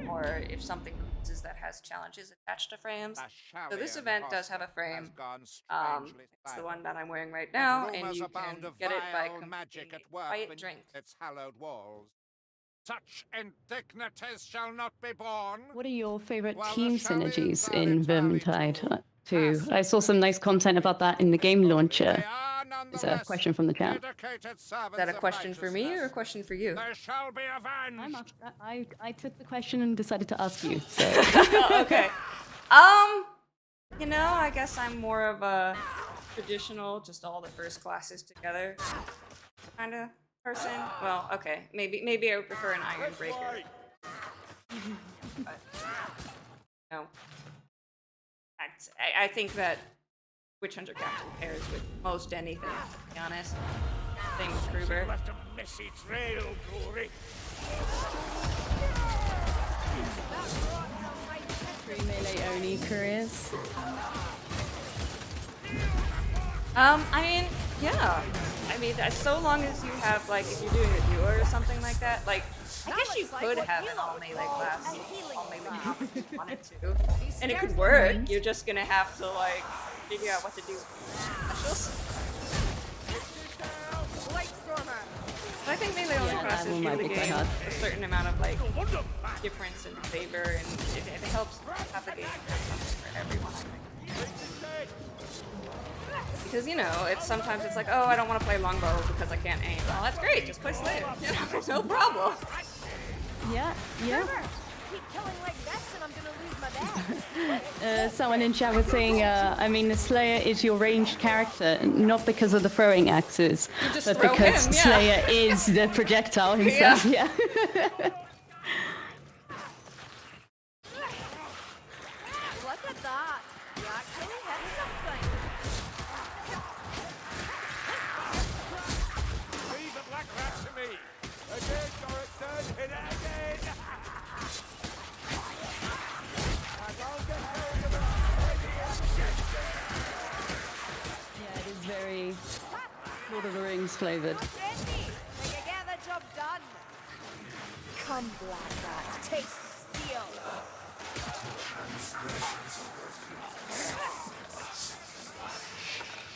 or if something releases that has challenges attached to frames. So this event does have a frame. It's the one that I'm wearing right now, and you can get it by completing a quiet drink. Its hallowed walls. Such indignities shall not be borne. What are your favorite While team the stallions synergies are in entirely Vermintide? Too. I saw some nice content about that in the game launcher. They are There's a nonetheless question from the chat. dedicated Is servants that a of question for me or a righteousness. question for you? They shall be avenged. I took the question and decided to ask you. So. Oh, okay. You know, I guess I'm more of a traditional, just all the first classes together kind of person. Well, okay, maybe I would prefer an Iron Breaker. But, no. I think that Witch Hunter Captain pairs with most anything, to be honest. Same with Kruber. Left a messy trail, Glory. 3 melee only careers. I mean, yeah. I mean, so long as you have, like, if you're doing a duo or something like that, like, I guess you could have an all melee class, all melee comp if you wanted to, and it could work. You're just gonna have to, like, figure out what to do with specials. But I think melee only classes give the game a certain amount of, like, difference and favor, and it helps have the game for everyone, I think. Because, you know, sometimes it's like, oh, I don't want to play longbow because I can't aim. Well, that's great, just play Slayer. You know, no problem. Yeah. Keep killing like this and I'm gonna lose my dad. Someone in chat was saying, I mean, the Slayer is your ranged character, not because of the throwing axes, but because Slayer is the projectile himself. Yeah. Look at that. You actually hit something. Leave the black rat to me. Again, Dorotson, hit it again. Yeah, it is very Lord of the Rings flavored. Ready? Can you get the job done? Come, black rat. Taste steel.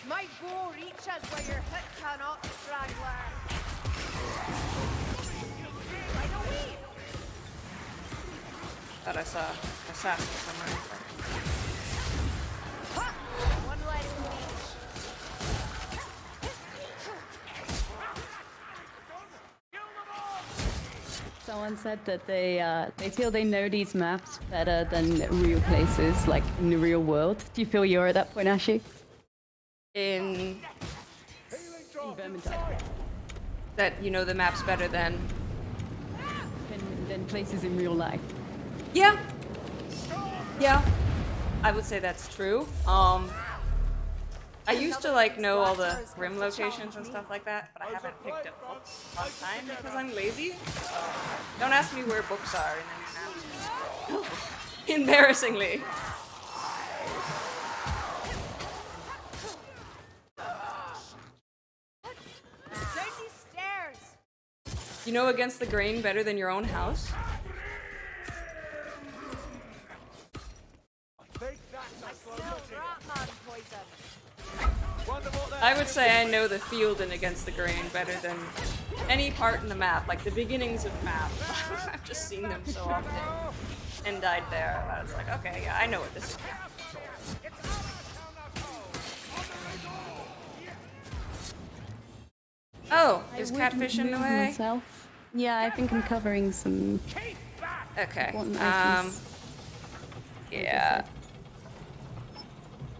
My bow reaches where your hit cannot, Strangler. Right away. Thought I saw assassin somewhere. Ha! One leg each. Someone said that they feel they know these maps better than real places, like in the real world. Do you feel you're at that point, Aqshy? In Vermintide. that you know the maps better than. Than places in real life. Yeah. Yeah. I would say that's true. I used to like know all the grim locations and stuff like that, but I haven't picked up books on time because I'm lazy. Don't ask me where books are in the maps. Embarrassingly. Down these stairs. You know against the grain better than your own house? I smell Ratman poison. I would say I know the field and against the grain better than any part in the map, like the beginnings of the map. I've just seen them so often and died there. I was like, okay, yeah, I know what this is. Oh, is Catfish in the way? Myself. Yeah, I think I'm covering some. Okay. important items. Yeah.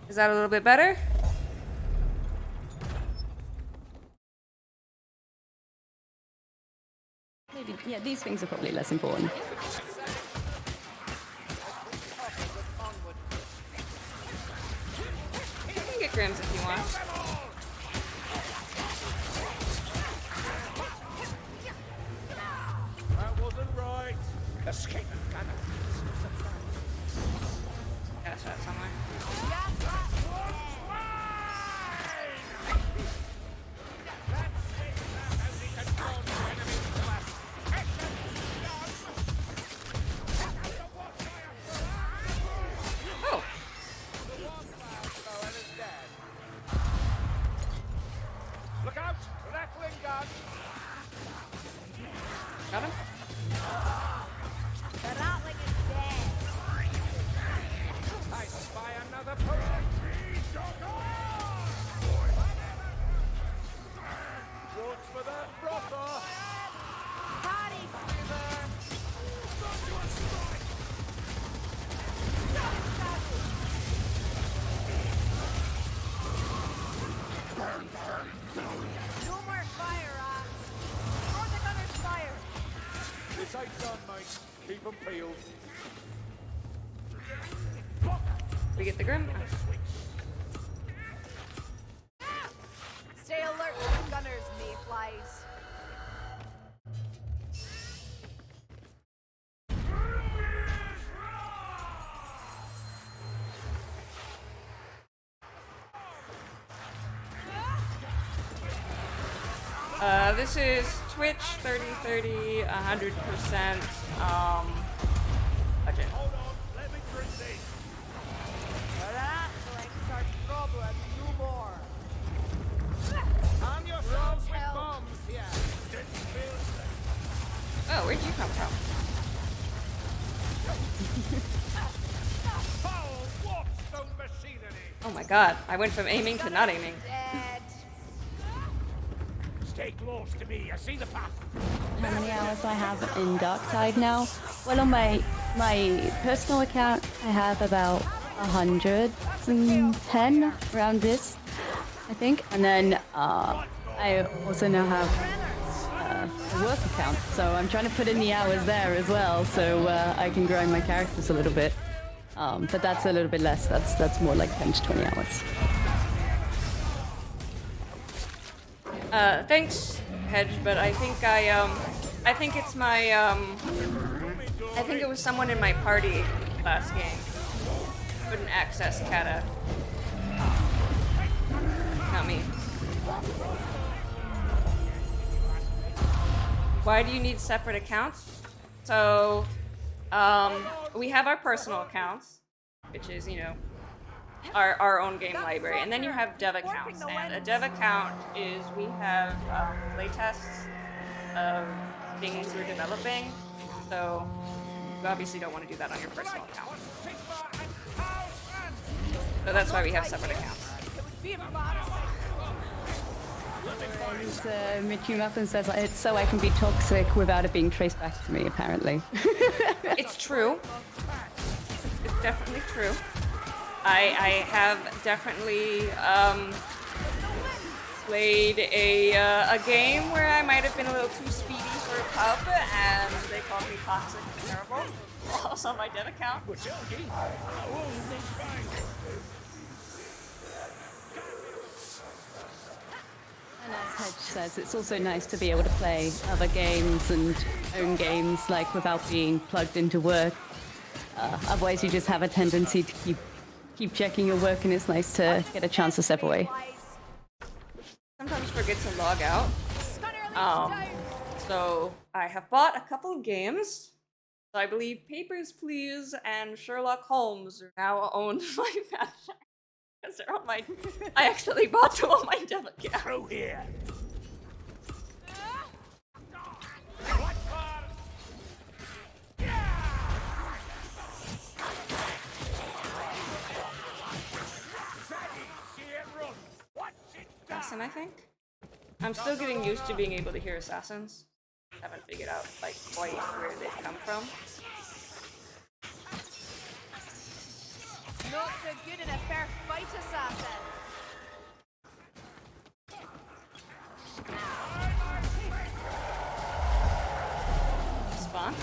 Is that a little bit better? Maybe, yeah, these things are probably less important. You can get Grims if you want. That wasn't right. Escape gunner. Got him? The Ratling is dead. I spy another potion. What's for that brother? Party fever. No more fire, rats. Or the gunner's fire. This ain't done, mate. Keep 'em peeled. We get the Grim? Stay alert, gunners, mayflies. This is Twitch 30/30, 100%. Budget. Hold on, let me drink this. Rattling's our problem, no more. Arm yourselves with Help. bombs here. Oh, where'd you come from? Foul, what stone machinery? Oh my god, I went from aiming to not aiming. Dead. Stay close to me. I see the path. How many hours I have in Darktide now? Well, on my personal account, I have about 110 around this, I think. And then I also now have a work account, so I'm trying to put in the hours there as well, so I can grind my characters a little bit. But that's a little bit less. That's more like 10 to 20 hours. Thanks, Hedge, but I think I think it's my, I think it was someone in my party last game. Couldn't access Kata. Not me. Why do you need separate accounts? So, we have our personal accounts, which is, you know, our own game library, and then you have dev accounts. And a dev account is we have playtests of things we're developing, so you obviously don't want to do that on your personal account. So that's why we have separate accounts. Mitchum up and says it's so I can be toxic without it being traced back to me, apparently. It's true. It's definitely true. I have definitely played a game where I might have been a little too speedy for a pub, and they called me toxic and terrible. Also on my dev account. And as Hedge says, it's also nice to be able to play other games and own games like without being plugged into work. Otherwise, you just have a tendency to keep checking your work, and it's nice to get a chance to step away. Sometimes forget to log out. So I have bought a couple of games. So I believe Papers, Please and Sherlock Holmes are now owned by Fatshark. Because they're on my. I actually bought them on my dev account. Through here. Assassin, I think. I'm still getting used to being able to hear assassins. Haven't figured out like quite where they come from. Not so good in a fair fight, assassin. Spawn.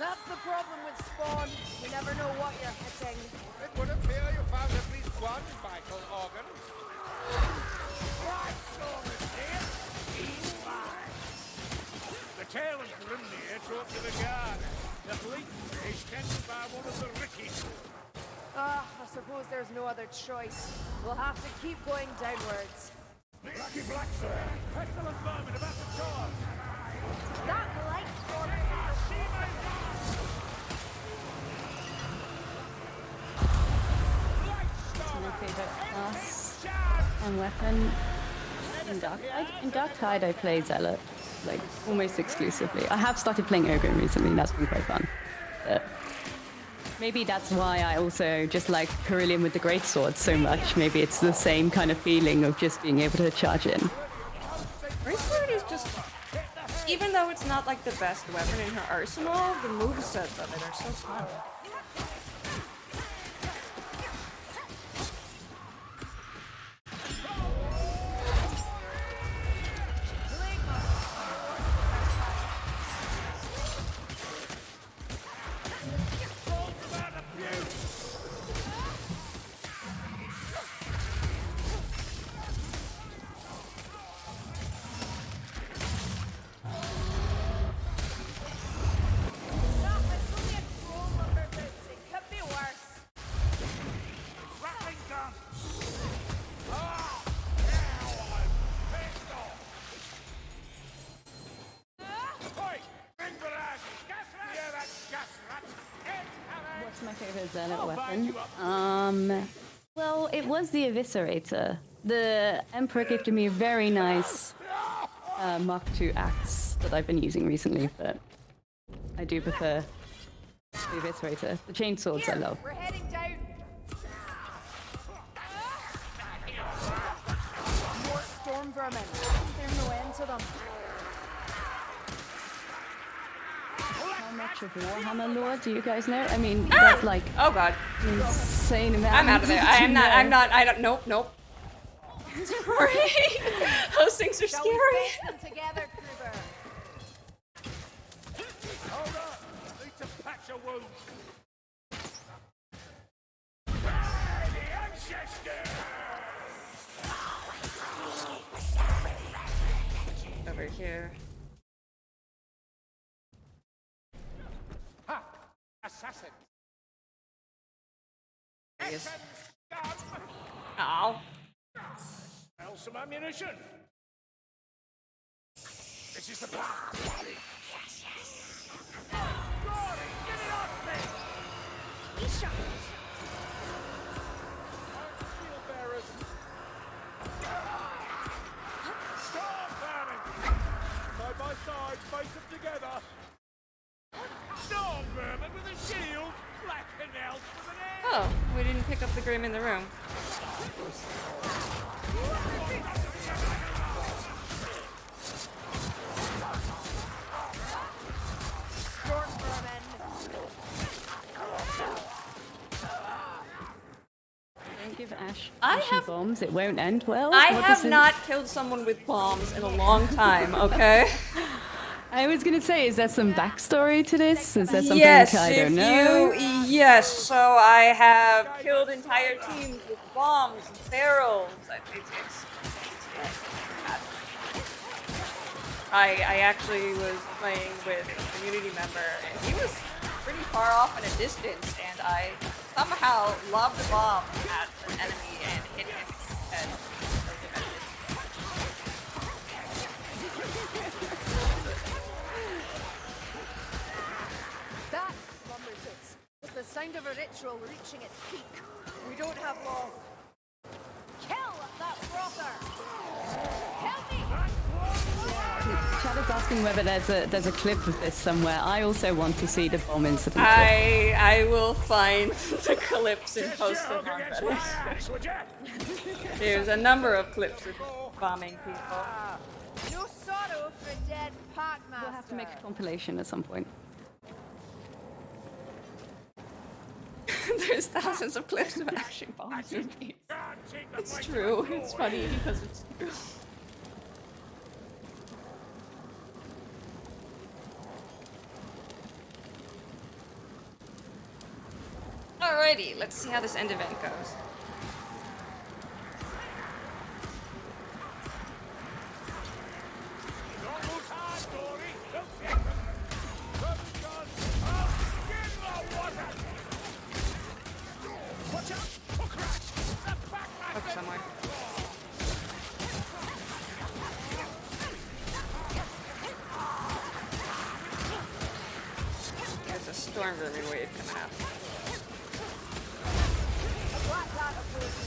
That's the problem with Spawn. You never know what you're hitting. It would appear you found at least one vital organ. Right, Stormers here. The tail of Grimnir talked to the guard. The fleet is tended by one of the Rickies. Ah, I suppose there's no other choice. We'll have to keep going downwards. Lucky black, sir. Pestilent vermin about to charge. That light storm My favorite class and weapon in Darktide. In Darktide, I play Zealot, like almost exclusively. I have started playing Ogre recently, and that's been quite fun. But maybe that's why I also just like Carillion with the Greatsword so much. Maybe it's the same kind of feeling of just being able to charge in. Greatsword is just, even though it's not like the best weapon in her arsenal, the movesets of it are so fun. What's my favorite Zealot weapon? Well, it was the Eviscerator. The Emperor gifted me a very nice Mark II axe that I've been using recently, but I do prefer the Eviscerator. The chainswords I love. We're heading down. More storm vermin. There's no end to them. How much of Warhammer lore do you guys know? I mean, that's like oh god, insane amount. I'm out of there. I don't. Nope. Sorry. Those things are Shall we scary. face them together, Kruber? Hold up. Need to patch a wound. The ancestor! Over here. Ha! Assassin! Yes. Scum! Ow. Smell some ammunition! This is the path! Glory, get it off me! Shield bearers! Stop burning! Side by side, face them together! Storm vermin with a shield! Black and elf with an air! Oh, we didn't pick up the Grim in the room. Storm vermin. Don't give Ash I ashy have- bombs. It won't end well. I What have does it- not killed someone with bombs in a long time, okay? I was gonna say, is there some backstory to this? Is there something Yes, I don't if know? yes, so I have killed entire teams with bombs and barrels. I actually was playing with a community member, and he was pretty far off in a distance, and I somehow lobbed a bomb at an enemy and hit him in the head. That, Lumbertoots, was the sound of a ritual reaching its peak. We don't have long. Kill that frother! Help me! Chad is asking whether there's a clip of this somewhere. I also want to see the bomb incident. I will find the clips and post them on Reddit. There's a number of clips of bombing people. No sorrow for a dead packmaster. We'll have to make a compilation at some point. There's thousands of clips of action bombs. It's true. It's funny because it's true. Alrighty, let's see how this end event goes. mask. A black dot ability.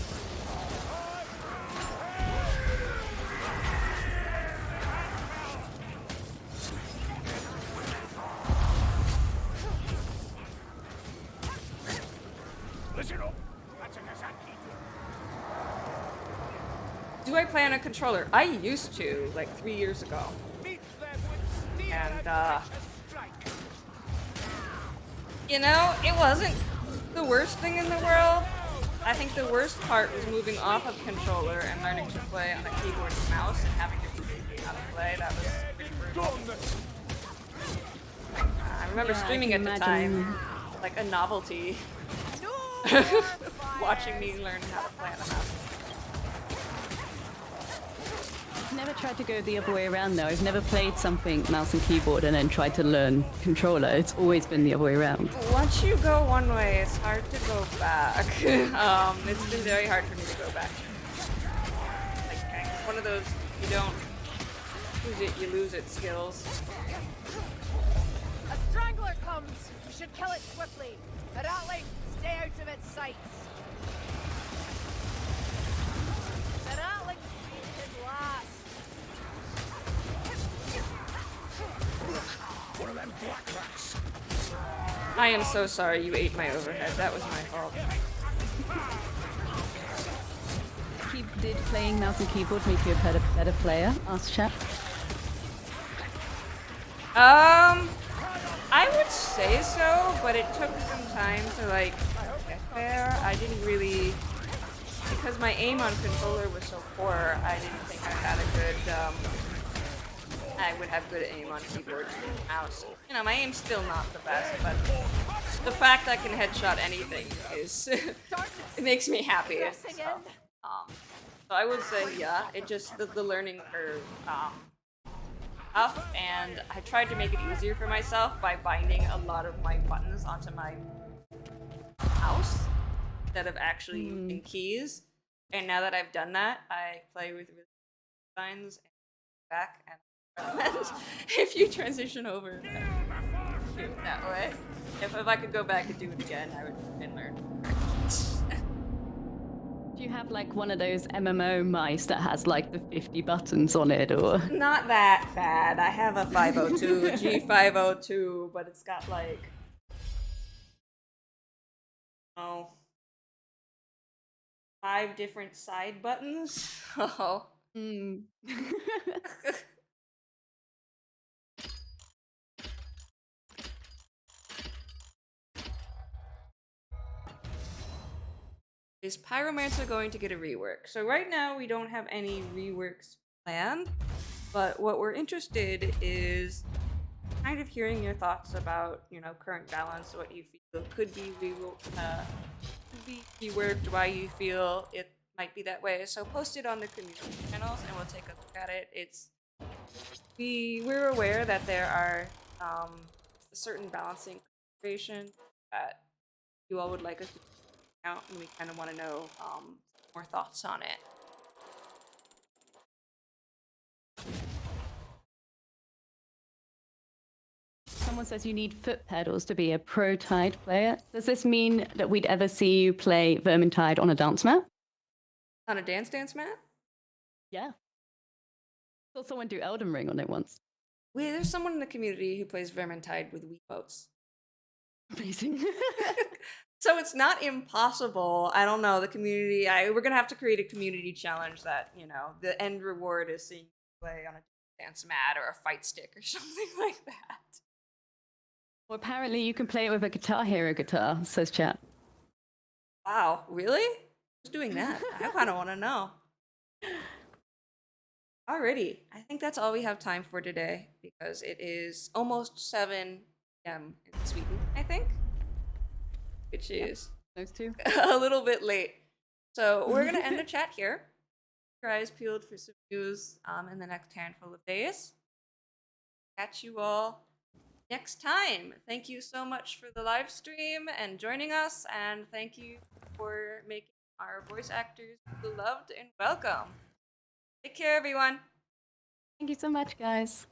Listen up. That's a Kazaki. Do I play on a controller? I used to, like 3 years ago. Meet them with steel And, precious strike. You know, it wasn't the worst thing in the world. I think the worst part was moving off of controller and learning to play on a keyboard and mouse and having to how to play. That was pretty brutal. I remember Yeah, I streaming can at the time, imagine. like a novelty, watching me learn how to play on a mouse. I've never tried to go the other way around though. I've never played something mouse and keyboard and then tried to learn controller. It's always been the other way around. Once you go one way, it's hard to go back. It's been very hard for me to go back. Like, it's one of those, you don't lose it, you lose it skills. A strangler comes. We should kill it swiftly. But Atling, stay out of its sights. But Atling beat his last. One of them black rats. I am so sorry you ate my overhead. That was my fault. Did playing mouse and keyboard make you a better player? Asked chat. I would say so, but it took some time to like get there. I didn't really, because my aim on controller was so poor. I didn't think I had a good. I would have good aim on keyboard and mouse. You know, my aim's still not the best, but the fact I can headshot anything is it makes me happy. So, so I would say, yeah, it just the learning curve tough, and I tried to make it easier for myself by binding a lot of my buttons onto my mouse instead of actually using keys. And now that I've done that, I play with really signs and back and if you transition over do it that way. If I could go back and do it again, I would and learn. Do you have like one of those MMO mice that has like the 50 buttons on it, or? Not that bad. I have a 502, a G502, but it's got like 5 different side buttons. Oh. Is Pyromancer going to get a rework? So right now we don't have any reworks planned, but what we're interested is kind of hearing your thoughts about, you know, current balance, what you feel could be reworked, why you feel it might be that way. So post it on the community channels and we'll take a look at it. We're aware that there are certain balancing configurations that you all would like us to out, and we kind of want to know more thoughts on it. Someone says you need foot pedals to be a pro-Tide player. Does this mean that we'd ever see you play Vermintide on a dance mat? On a dance mat? Yeah. I saw someone do Elden Ring on it once. Wait, there's someone in the community who plays Vermintide with Wii boats. Amazing. So it's not impossible. I don't know, the community, we're gonna have to create a community challenge that, you know, the end reward is seeing you play on a dance mat or a fight stick or something like that. Well, apparently you can play it with a Guitar Hero guitar, says chat. Wow, really? Who's doing that? I kind of want to know. Alrighty, I think that's all we have time for today because it is almost 7 p.m. in Sweden, I think. Which is those two a little bit late. So we're going to end the chat here. Keep your eyes peeled for some news in the next handful of days. Catch you all next time. Thank you so much for the live stream and joining us, and thank you for making our voice actors beloved and welcome. Take care, everyone. Thank you so much, guys.